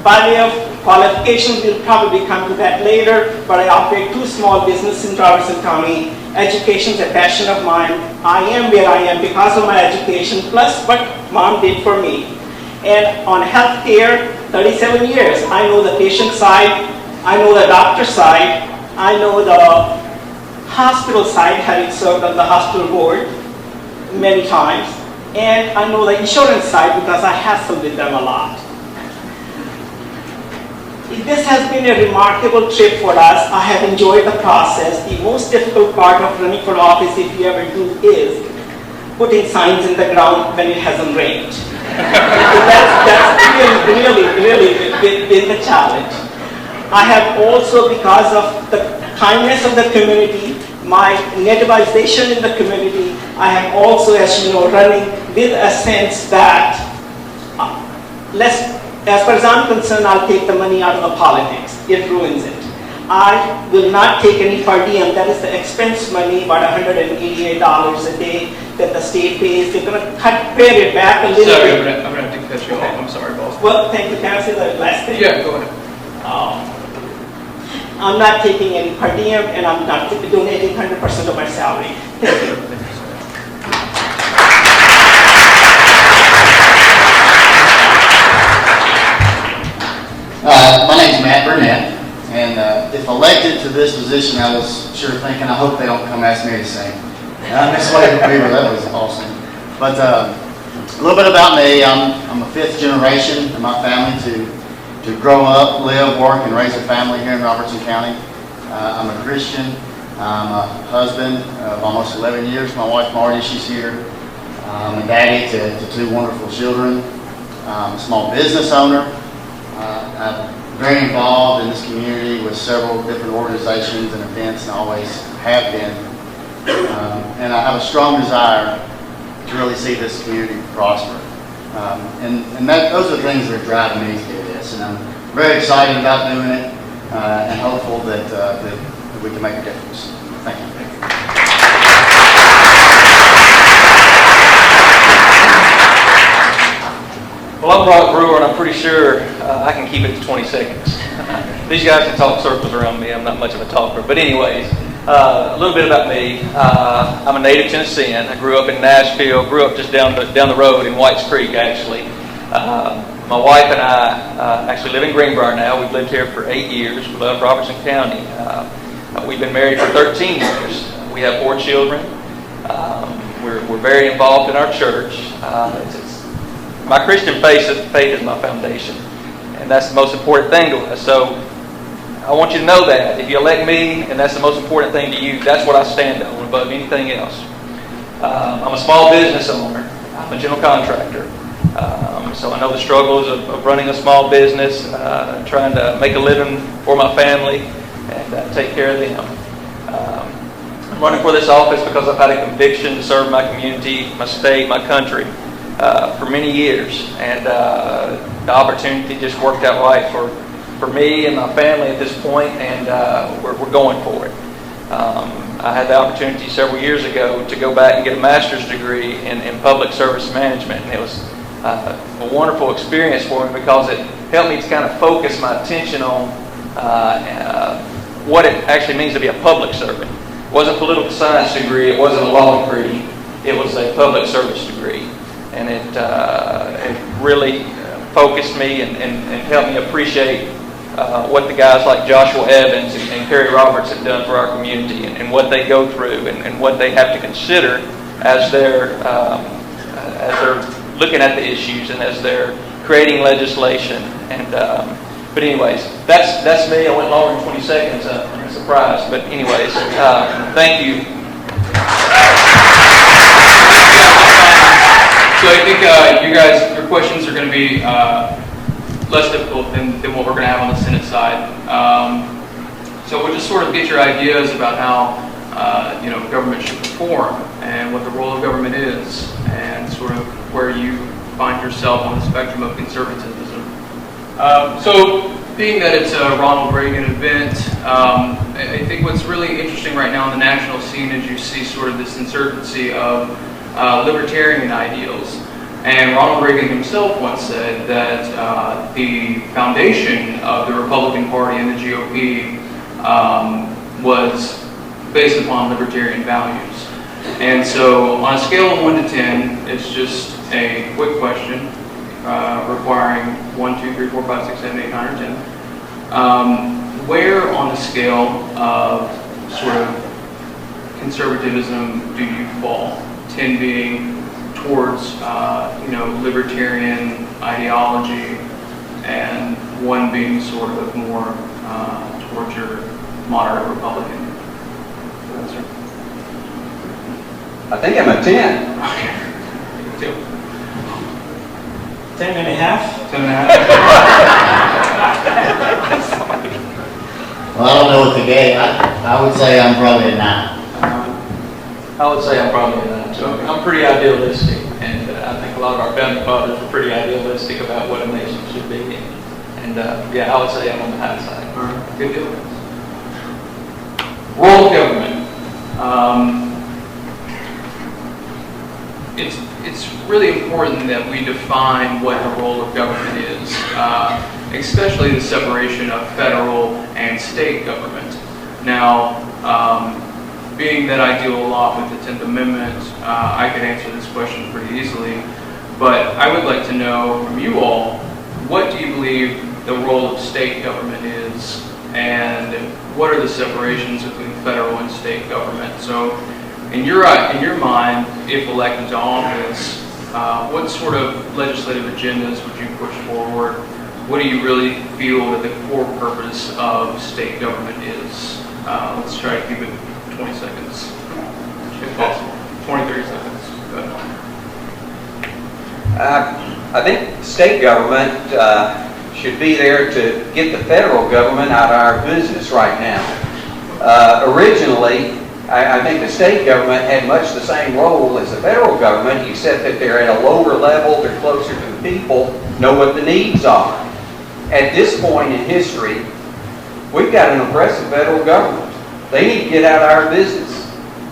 By way of qualifications, we'll probably come to that later, but I operate 2 small businesses in Robertson County. Education is a passion of mine. I am where I am because of my education, plus what Mom did for me. And on healthcare, 37 years. I know the patient side, I know the doctor side, I know the hospital side, having served on the hospital board many times, and I know the insurance side because I hassle with them a lot. This has been a remarkable trip for us. I have enjoyed the process. The most difficult part of running for office, if you ever do, is putting signs in the ground when it hasn't rained. That's really been the challenge. I have also, because of the kindness of the community, my nativization in the community, I am also, as you know, running with a sense that as far as I'm concerned, I'll take the money out of the politics. It ruins it. I will not take any per diem. That is the expense money, about $188 a day that the state pays. They're going to pare it back a little bit. Sorry, I'm going to have to cut you off. I'm sorry, boss. Well, thank you. Can I say the last thing? Yeah, go ahead. I'm not taking any per diem, and I'm not donating 100% of my salary. Thank you. My name's Matt Burnett, and if elected to this position, I was sure thinking, I hope they don't come ask me to sing. Miss Wade Weaver, that was awesome. But a little bit about me. I'm a 5th generation in my family to grow up, live, work, and raise a family here in Robertson County. I'm a Christian. I'm a husband of almost 11 years. My wife Marty, she's here. I'm a daddy to 2 wonderful children. I'm a small business owner. I'm very involved in this community with several different organizations and events, and always have been. And I have a strong desire to really see this community prosper. Those are the things that are driving me to do this. And I'm very excited about doing it and hopeful that we can make a difference. Thank you. Well, I'm Rob Brewer, and I'm pretty sure I can keep it to 20 seconds. These guys can talk circles around me. I'm not much of a talker. But anyways, a little bit about me. I'm a native Tennessean. I grew up in Nashville, grew up just down the road in Whites Creek, actually. My wife and I actually live in Greenbrier now. We've lived here for 8 years. We love Robertson County. We've been married for 13 years. We have 4 children. We're very involved in our church. My Christian faith is my foundation, and that's the most important thing to us. So I want you to know that. If you elect me, and that's the most important thing to you, that's what I stand on above anything else. I'm a small business owner. I'm a general contractor. So I know the struggles of running a small business, trying to make a living for my family, and take care of them. I'm running for this office because I've had a conviction to serve my community, my state, my country for many years. And the opportunity just worked out right for me and my family at this point, and we're going for it. I had the opportunity several years ago to go back and get a master's degree in public service management, and it was a wonderful experience for me because it helped me to kind of focus my attention on what it actually means to be a public servant. It wasn't a political science degree, it wasn't a law degree, it was a public service degree. And it really focused me and helped me appreciate what the guys like Joshua Evans and Kerry Roberts have done for our community, and what they go through, and what they have to consider as they're looking at the issues and as they're creating legislation. And but anyways, that's me. I went longer than 20 seconds. I'm surprised, but anyways, thank you. So I think your questions are going to be less difficult than what we're going to have on the Senate side. So we'll just sort of get your ideas about how government should perform, and what the role of government is, and sort of where you find yourself on the spectrum of conservatism. So being that it's a Ronald Reagan event, I think what's really interesting right now on the national scene is you see sort of this insurgency of libertarian ideals. And Ronald Reagan himself once said that the foundation of the Republican Party and the GOP was based upon libertarian values. And so on a scale of 1 to 10, it's just a quick question requiring 1, 2, 3, 4, 5, 6, 7, 8, 9, or 10. Where on the scale of sort of conservatism do you fall? 10 being towards libertarian ideology, and 1 being sort of more towards your moderate Republican. I think I'm a 10. Okay. 10 and a half. 10 and a half. Well, I don't know what to gauge. I would say I'm probably a 9. I would say I'm probably a 9. So I'm pretty idealistic, and I think a lot of our founding fathers were pretty idealistic about what a nation should be. And I would say I'm on the high side. All right. Good deal. Role of government. It's really important that we define what the role of government is, especially the separation of federal and state government. Now, being that I deal a lot with the 10th Amendment, I could answer this question pretty easily, but I would like to know from you all, what do you believe the role of state government is, and what are the separations between federal and state government? So, in your mind, if elected to office, what sort of legislative agendas would you push forward? What do you really feel that the core purpose of state government is? Let's try to keep it 20 seconds, if possible. 20, 30 seconds. I think state government should be there to get the federal government out of our business right now. Originally, I think the state government had much the same role as the federal government, except that they're at a lower level, they're closer to the people, know what the needs are. At this point in history, we've got an oppressive federal government. They need to get out of our business.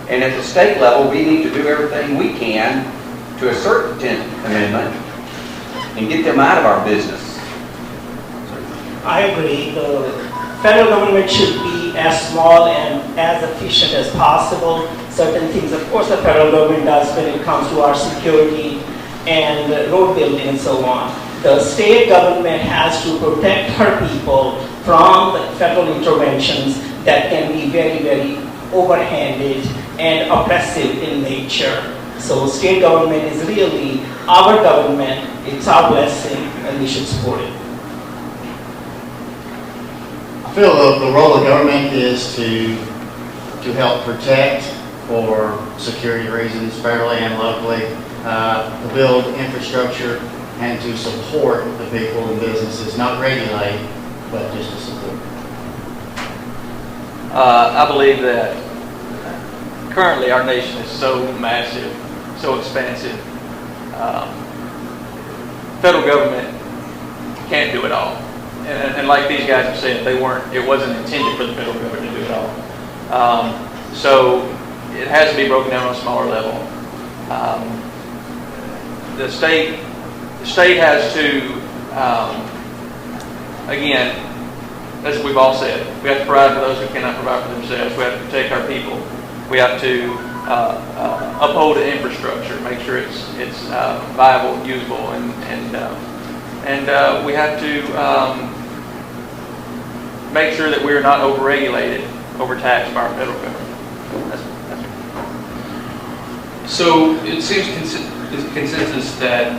And at the state level, we need to do everything we can to assert the 10th Amendment and get them out of our business. I agree. The federal government should be as small and as efficient as possible. Certain things, of course, the federal government does when it comes to our security and road building and so on. The state government has to protect her people from the federal interventions that can be very, very overhanded and oppressive in nature. So state government is really our government, it's our blessing, and we should support it. I feel the role of government is to help protect for security reasons, federally and locally, to build infrastructure and to support the people and businesses, not regulate, but just to support. I believe that currently our nation is so massive, so expansive. Federal government can't do it all. And like these guys have said, it wasn't intended for the federal government to do it all. So it has to be broken down on a smaller level. The state has to, again, as we've all said, we have to provide for those who cannot provide for themselves. We have to protect our people. We have to uphold the infrastructure, make sure it's viable, usable, and we have to make sure that we are not overregulated, overtaxed by our federal government. So it seems consensus that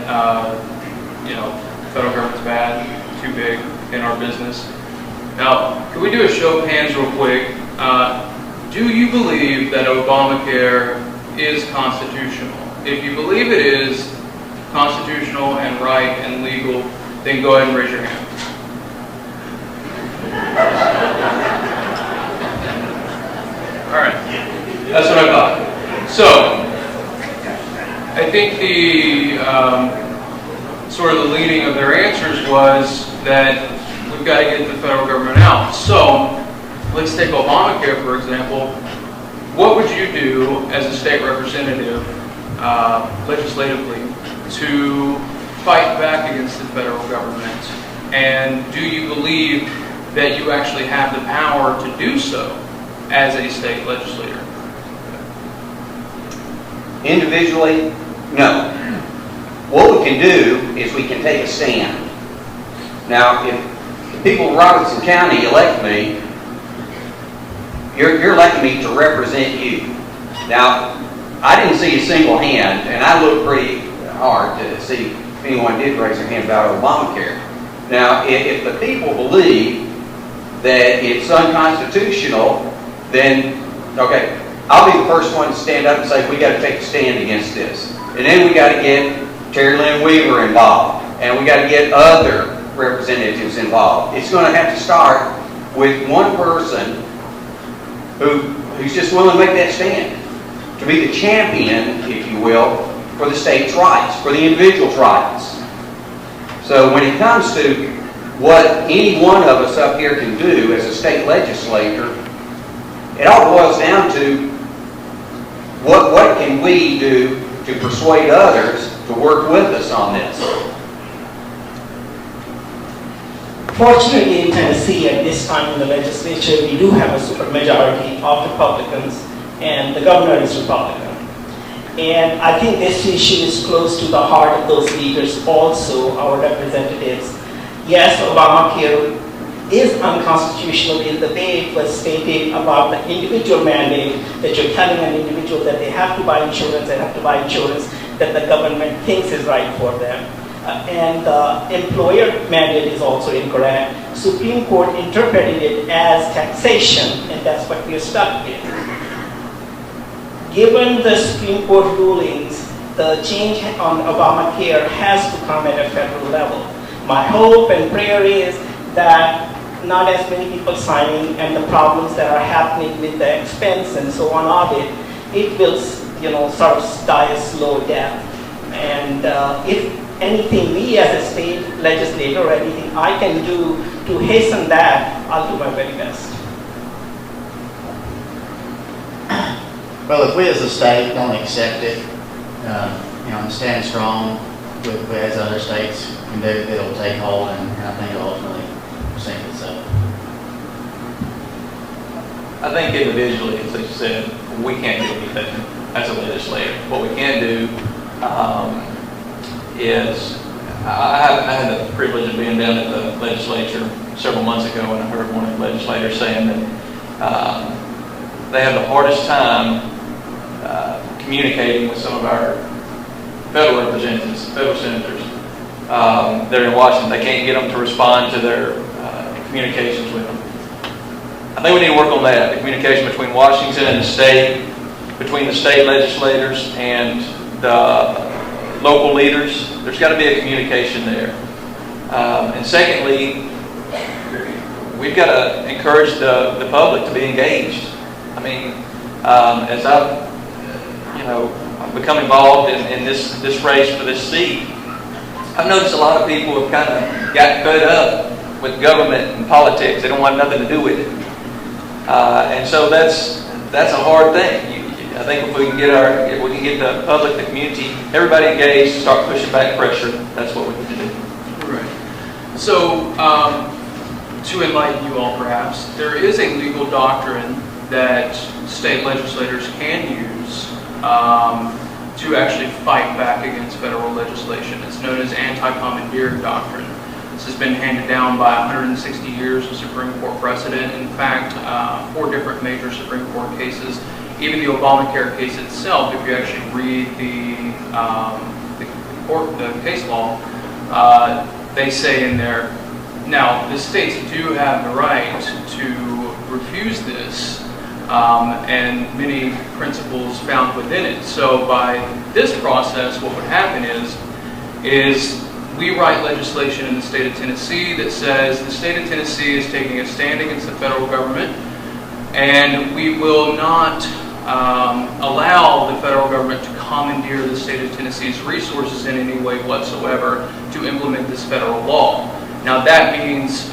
federal government's bad, too big in our business. Now, can we do a show of hands real quick? Do you believe that Obamacare is constitutional? If you believe it is constitutional and right and legal, then go ahead and raise your hand. All right, that's what I thought. So, I think the sort of the leading of their answers was that we've got to get the federal government out. So, let's take Obamacare, for example. What would you do as a state representative, legislatively, to fight back against the federal government? And do you believe that you actually have the power to do so as a state legislator? Individually, no. What we can do is we can take a stand. Now, if the people of Robertson County elect me, you're electing me to represent you. Now, I didn't see a single hand, and I looked pretty hard to see if anyone did raise their hand about Obamacare. Now, if the people believe that it's unconstitutional, then, okay, I'll be the first one to stand up and say, we got to take a stand against this. And then we got to get Terry Lynn Weaver involved, and we got to get other representatives involved. It's going to have to start with one person who's just willing to make that stand, to be the champion, if you will, for the state's rights, for the individual's rights. So when it comes to what any one of us up here can do as a state legislator, it all boils down to what can we do to persuade others to work with us on this. Fortunately, in Tennessee, at this time in the legislature, we do have a supermajority of Republicans, and the governor is Republican. And I think this issue is close to the heart of those leaders also, our representatives. Yes, Obamacare is unconstitutional in the way it was stated about the individual mandate, that you're telling an individual that they have to buy insurance that the government thinks is right for them. And the employer mandate is also incorrect. Supreme Court interpreted it as taxation, and that's what we're stuck with. Given the Supreme Court rulings, the change on Obamacare has to come at a federal level. My hope and prayer is that not as many people signing and the problems that are happening with the expense and so on of it will, sort of die a slow death. And if anything we as a state legislator or anything I can do to hasten that, I'll do my very best. Well, if we as a state don't accept it, and stand strong with as other states can do, it'll take hold, and I think it'll ultimately sink itself. I think individually, as you said, we can't do anything as a legislator. What we can do is, I had the privilege of being down at the legislature several months ago, and I heard one of the legislators saying that they have the hardest time communicating with some of our federal representatives, federal senators. They're in Washington. They can't get them to respond to their communications with them. I think we need to work on that, the communication between Washington and the state, between the state legislators and the local leaders. There's got to be a communication there. And secondly, we've got to encourage the public to be engaged. I mean, as I've become involved in this race for this seat, I've noticed a lot of people have kind of got fed up with government and politics. They don't want nothing to do with it, and so that's a hard thing. I think if we can get the public, the community, everybody engaged, start pushing back pressure. That's what we need to do. Right. So, to enlighten you all, perhaps there is a legal doctrine that state legislators can use to actually fight back against federal legislation. It's known as anti-commandeering doctrine. This has been handed down by 160 years of Supreme Court precedent. In fact, 4 different major Supreme Court cases. Even the Obamacare case itself, if you actually read the case law, they say in there, now the states do have the right to refuse this, and many principles found within it. So by this process, what would happen is we write legislation in the state of Tennessee that says the state of Tennessee is taking a stand against the federal government, and we will not allow the federal government to commandeer the state of Tennessee's resources in any way whatsoever to implement this federal law. Now that means,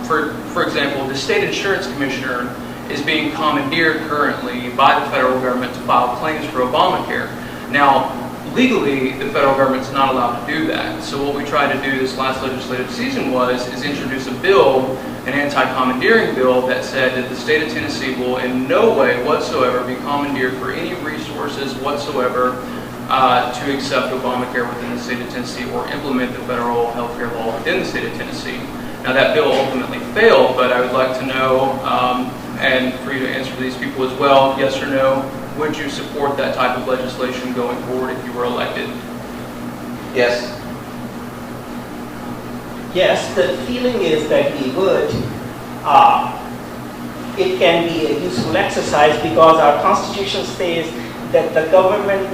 for example, the state insurance commissioner is being commandeered currently by the federal government to file claims for Obamacare. Now, legally, the federal government's not allowed to do that. So what we tried to do this last legislative season is introduce a bill, an anti-commandeering bill, that said that the state of Tennessee will in no way whatsoever be commandeered for any resources whatsoever to accept Obamacare within the state of Tennessee or implement the federal health care law within the state of Tennessee. Now that bill ultimately failed, but I would like to know, and for you to answer these people as well, yes or no, would you support that type of legislation going forward if you were elected? Yes. Yes, the feeling is that we would. It can be a useful exercise because our Constitution says that the government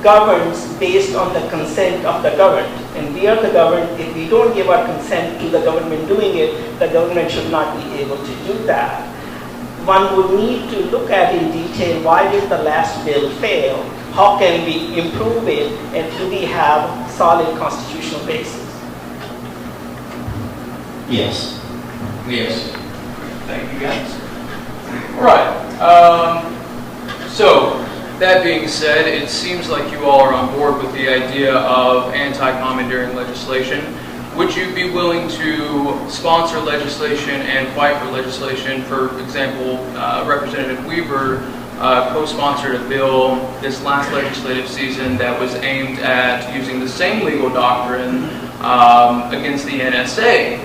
governs based on the consent of the governed. And we are the governed. If we don't give our consent to the government doing it, the government should not be able to do that. One would need to look at in detail, why did the last bill fail? How can we improve it? And do we have solid constitutional basis? Yes. Yes. Thank you, guys. All right. So, that being said, it seems like you all are on board with the idea of anti-commandeering legislation. Would you be willing to sponsor legislation and fight for legislation? For example, Representative Weaver co-sponsored a bill this last legislative season that was aimed at using the same legal doctrine against the NSA,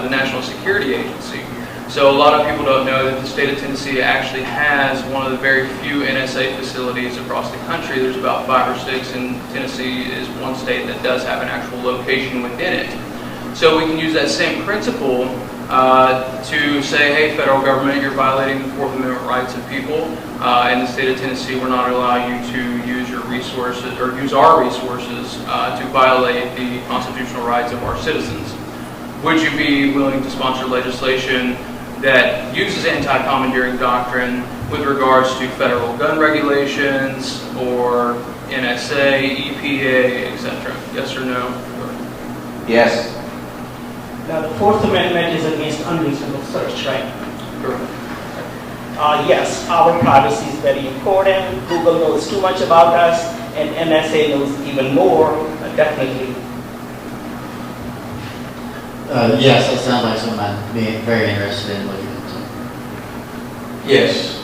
the National Security Agency. So a lot of people don't know that the state of Tennessee actually has one of the very few NSA facilities across the country. There's about 5 or 6, and Tennessee is one state that does have an actual location within it. So we can use that same principle to say, hey, federal government, you're violating the Fourth Amendment rights of people. In the state of Tennessee, we're not allowing you to use your resources or use our resources to violate the constitutional rights of our citizens. Would you be willing to sponsor legislation that uses anti-commandeering doctrine with regards to federal gun regulations or NSA, EPA, etc.? Yes or no? Yes. Now, the Fourth Amendment is against unreasonable search, right? Correct. Yes, our privacy is very important. Google knows too much about us, and NSA knows even more, definitely. Yes, that sounds like something I'd be very interested in looking into. Yes.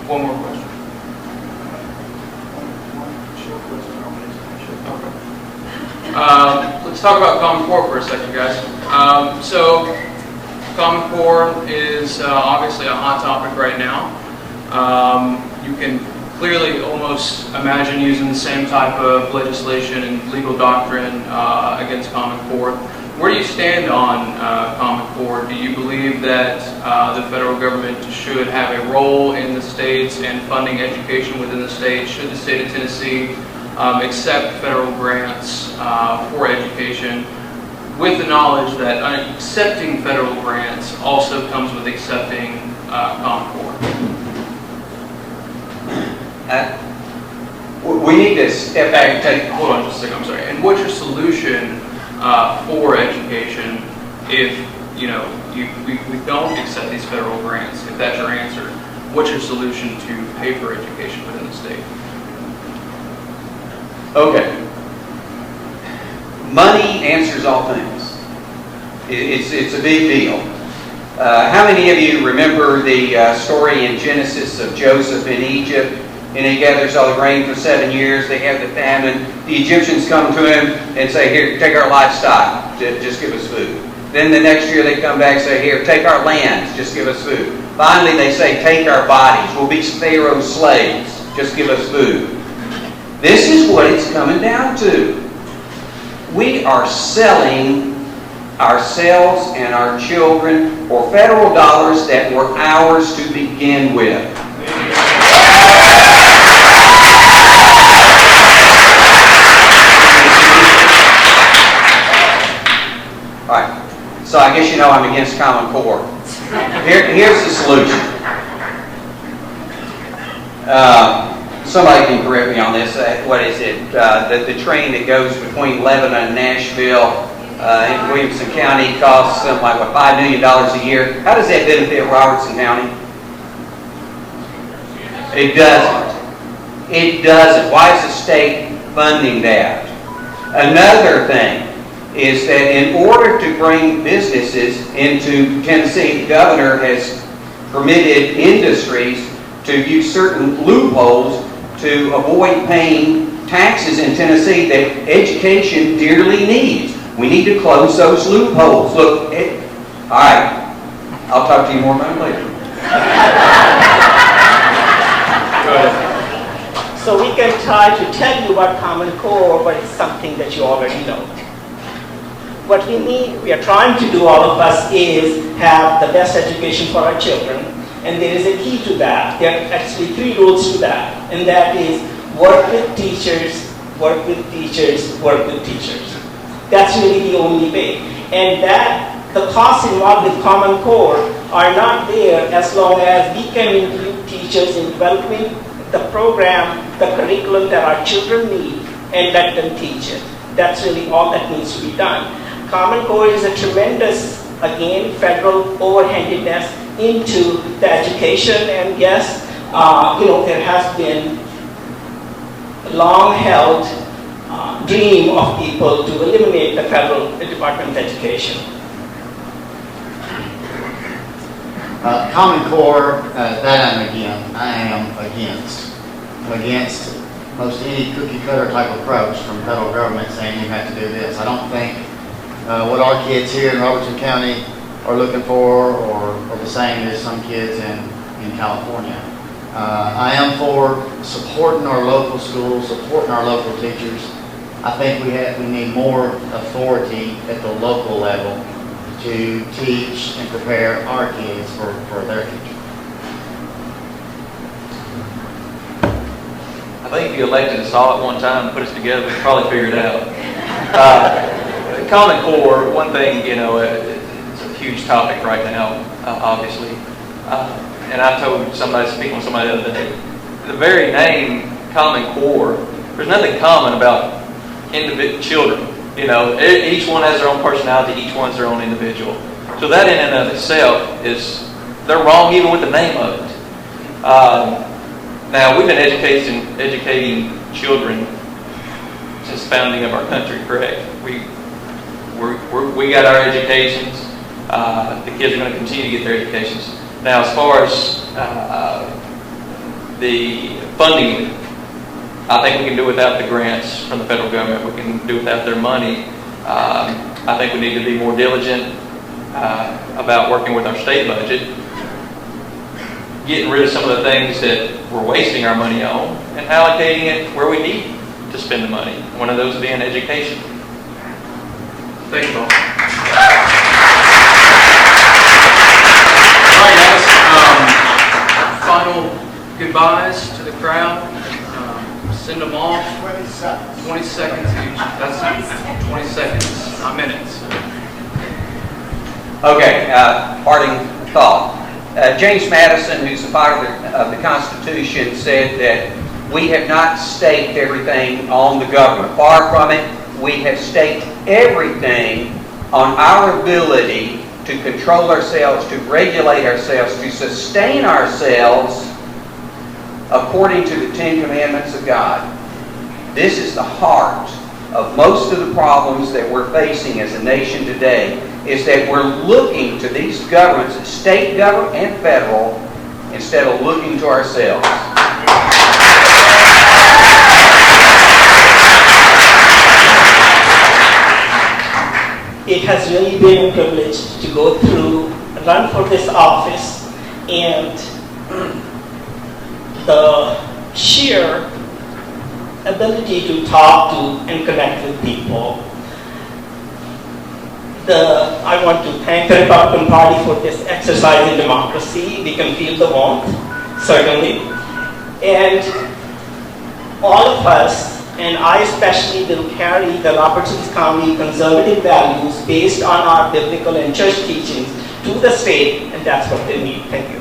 One more question. Let's talk about Common Core for a second, guys. So, Common Core is obviously a hot topic right now. You can clearly almost imagine using the same type of legislation and legal doctrine against Common Core. Where do you stand on Common Core? Do you believe that the federal government should have a role in the states and funding education within the states? Should the state of Tennessee accept federal grants for education, with the knowledge that accepting federal grants also comes with accepting Common Core? We need to step back and take... Hold on just a second, I'm sorry. And what's your solution for education if, you know, we don't accept these federal grants? If that's your answer, what's your solution to pay for education within the state? Okay. Money answers all things. It's a big deal. How many of you remember the story in Genesis of Joseph in Egypt? And he gathers all the grain for 7 years. They have the famine. The Egyptians come to him and say, here, take our livestock. Just give us food. Then the next year they come back and say, here, take our lands. Just give us food. Finally they say, take our bodies. We'll be Pharaoh's slaves. Just give us food. This is what it's coming down to. We are selling ourselves and our children for federal dollars that were ours to begin with. All right. So I guess you know I'm against Common Core. Here's the solution. Somebody can correct me on this. What is it? The train that goes between Lebanon and Nashville in Williamson County costs something like $5 million a year. How does that benefit Robertson County? It doesn't. It doesn't. Why is the state funding that? Another thing is that in order to bring businesses into Tennessee, the governor has permitted industries to use certain loopholes to avoid paying taxes in Tennessee that education dearly needs. We need to close those loopholes. Look, all right, I'll talk to you more about it later. Go ahead. So we can try to tell you about Common Core, but it's something that you already know. What we are trying to do, all of us, is have the best education for our children. And there is a key to that. There are actually 3 rules to that. And that is work with teachers, work with teachers, work with teachers. That's really the only way. And that the costs involved with Common Core are not there as long as we can include teachers in developing the program, the curriculum that our children need, and let them teach it. That's really all that needs to be done. Common Core is a tremendous, again, federal overhandedness into the education, and yes, there has been a long-held dream of people to eliminate the federal Department of Education. Common Core, that I am against. I'm against most any cookie-cutter type approach from the federal government saying you have to do this. I don't think what our kids here in Robertson County are looking for or the same as some kids in California. I am for supporting our local schools, supporting our local teachers, I think we need more authority at the local level to teach and prepare our kids for their future. I think if you elected us all at one time and put us together, we'd probably figure it out. Common Core, one thing, you know, it's a huge topic right now, obviously. And I told somebody, speaking with somebody the other day, the very name Common Core, there's nothing common about individual children. You know, each one has their own personality, each one's their own individual. So that in and of itself is, they're wrong even with the name of it. Now, we've been educating children since the founding of our country, correct? We got our educations. The kids are going to continue to get their educations. Now, as far as the funding, I think we can do without the grants from the federal government. We can do without their money. I think we need to be more diligent about working with our state budget, getting rid of some of the things that we're wasting our money on, and allocating it where we need to spend the money. One of those being education. Thank you, Paul. All right, guys. Final goodbyes to the crowd. Send them off. 20 seconds each. That's 20 seconds, not minutes. Okay, parting thought. James Madison, who's the father of the Constitution, said that we have not staked everything on the government. Far from it, we have staked everything on our ability to control ourselves, to regulate ourselves, to sustain ourselves according to the Ten Commandments of God. This is the heart of most of the problems that we're facing as a nation today, is that we're looking to these governments, state government and federal, instead of looking to ourselves. It has really been a privilege to go through, run for this office, and the sheer ability to talk to and connect with people. I want to thank the Republican Party for this exercise in democracy. We can feel the warmth, certainly. And all of us, and I especially, will carry the Robertson's County conservative values based on our biblical and church teachings to the state, and that's what they need. Thank you.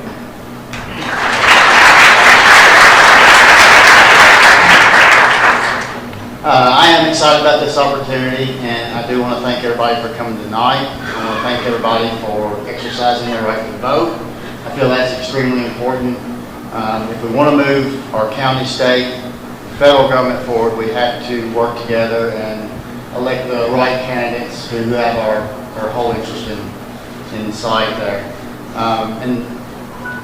I am excited about this opportunity, and I do want to thank everybody for coming tonight. I want to thank everybody for exercising their right to vote. I feel that's extremely important. If we want to move our county, state, federal government forward, we have to work together and elect the right candidates who have our whole interest in sight there. And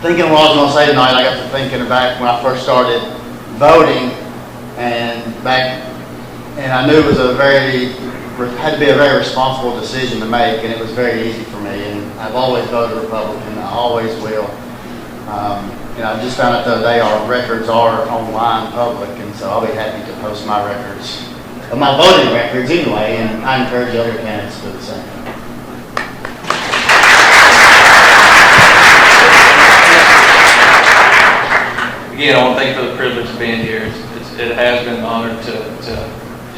thinking of what I was going to say tonight, I got to thinking back when I first started voting, and I knew it was had to be a very responsible decision to make, and it was very easy for me. And I've always voted Republican. I always will. I just found out the other day our records are online public, and so I'll be happy to post my records, my voting records anyway, and I encourage other candidates to do the same. Again, I want to thank you for the privilege of being here. It has been an honor to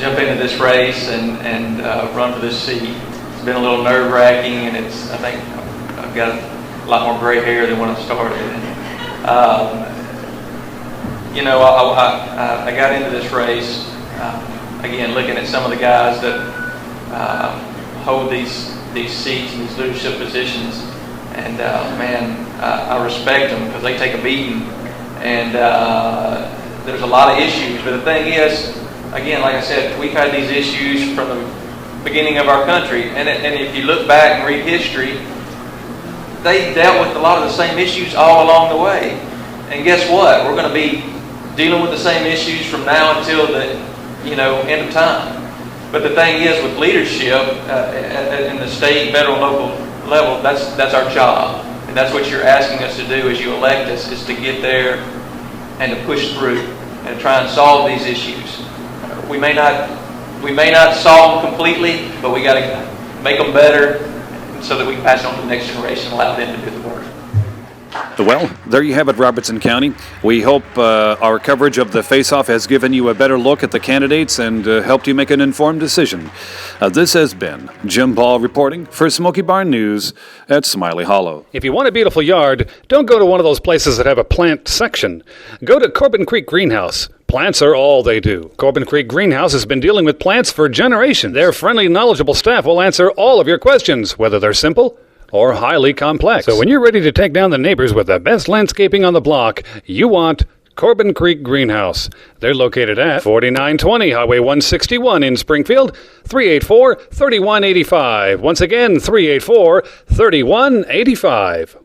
jump into this race and run for this seat. It's been a little nerve-wracking, and I think I've got a lot more gray hair than when I started. I got into this race, again, looking at some of the guys that hold these seats and these leadership positions, and I respect them because they take a beating, and there's a lot of issues. But the thing is, again, like I said, we've had these issues from the beginning of our country, and if you look back and read history, they dealt with a lot of the same issues all along the way. And guess what? We're going to be dealing with the same issues from now until the end of time. But the thing is, with leadership in the state, federal, local level, that's our job, and that's what you're asking us to do as you elect us, is to get there and to push through and try and solve these issues. We may not We may not solve them completely, but we got to make them better so that we can pass it on to the next generation and allow them to do the work. Well, there you have it, Robertson County. We hope our coverage of the face-off has given you a better look at the candidates and helped you make an informed decision. This has been Jim Ball reporting for Smokey Barn News at Smiley Hollow. If you want a beautiful yard, don't go to one of those places that have a plant section. Go to Corbin Creek Greenhouse. Plants are all they do. Corbin Creek Greenhouse has been dealing with plants for generations. Their friendly, knowledgeable staff will answer all of your questions, whether they're simple or highly complex. So when you're ready to take down the neighbors with the best landscaping on the block, you want Corbin Creek Greenhouse. They're located at 4920 Highway 161 in Springfield, 384-3185. Once again, 384-3185.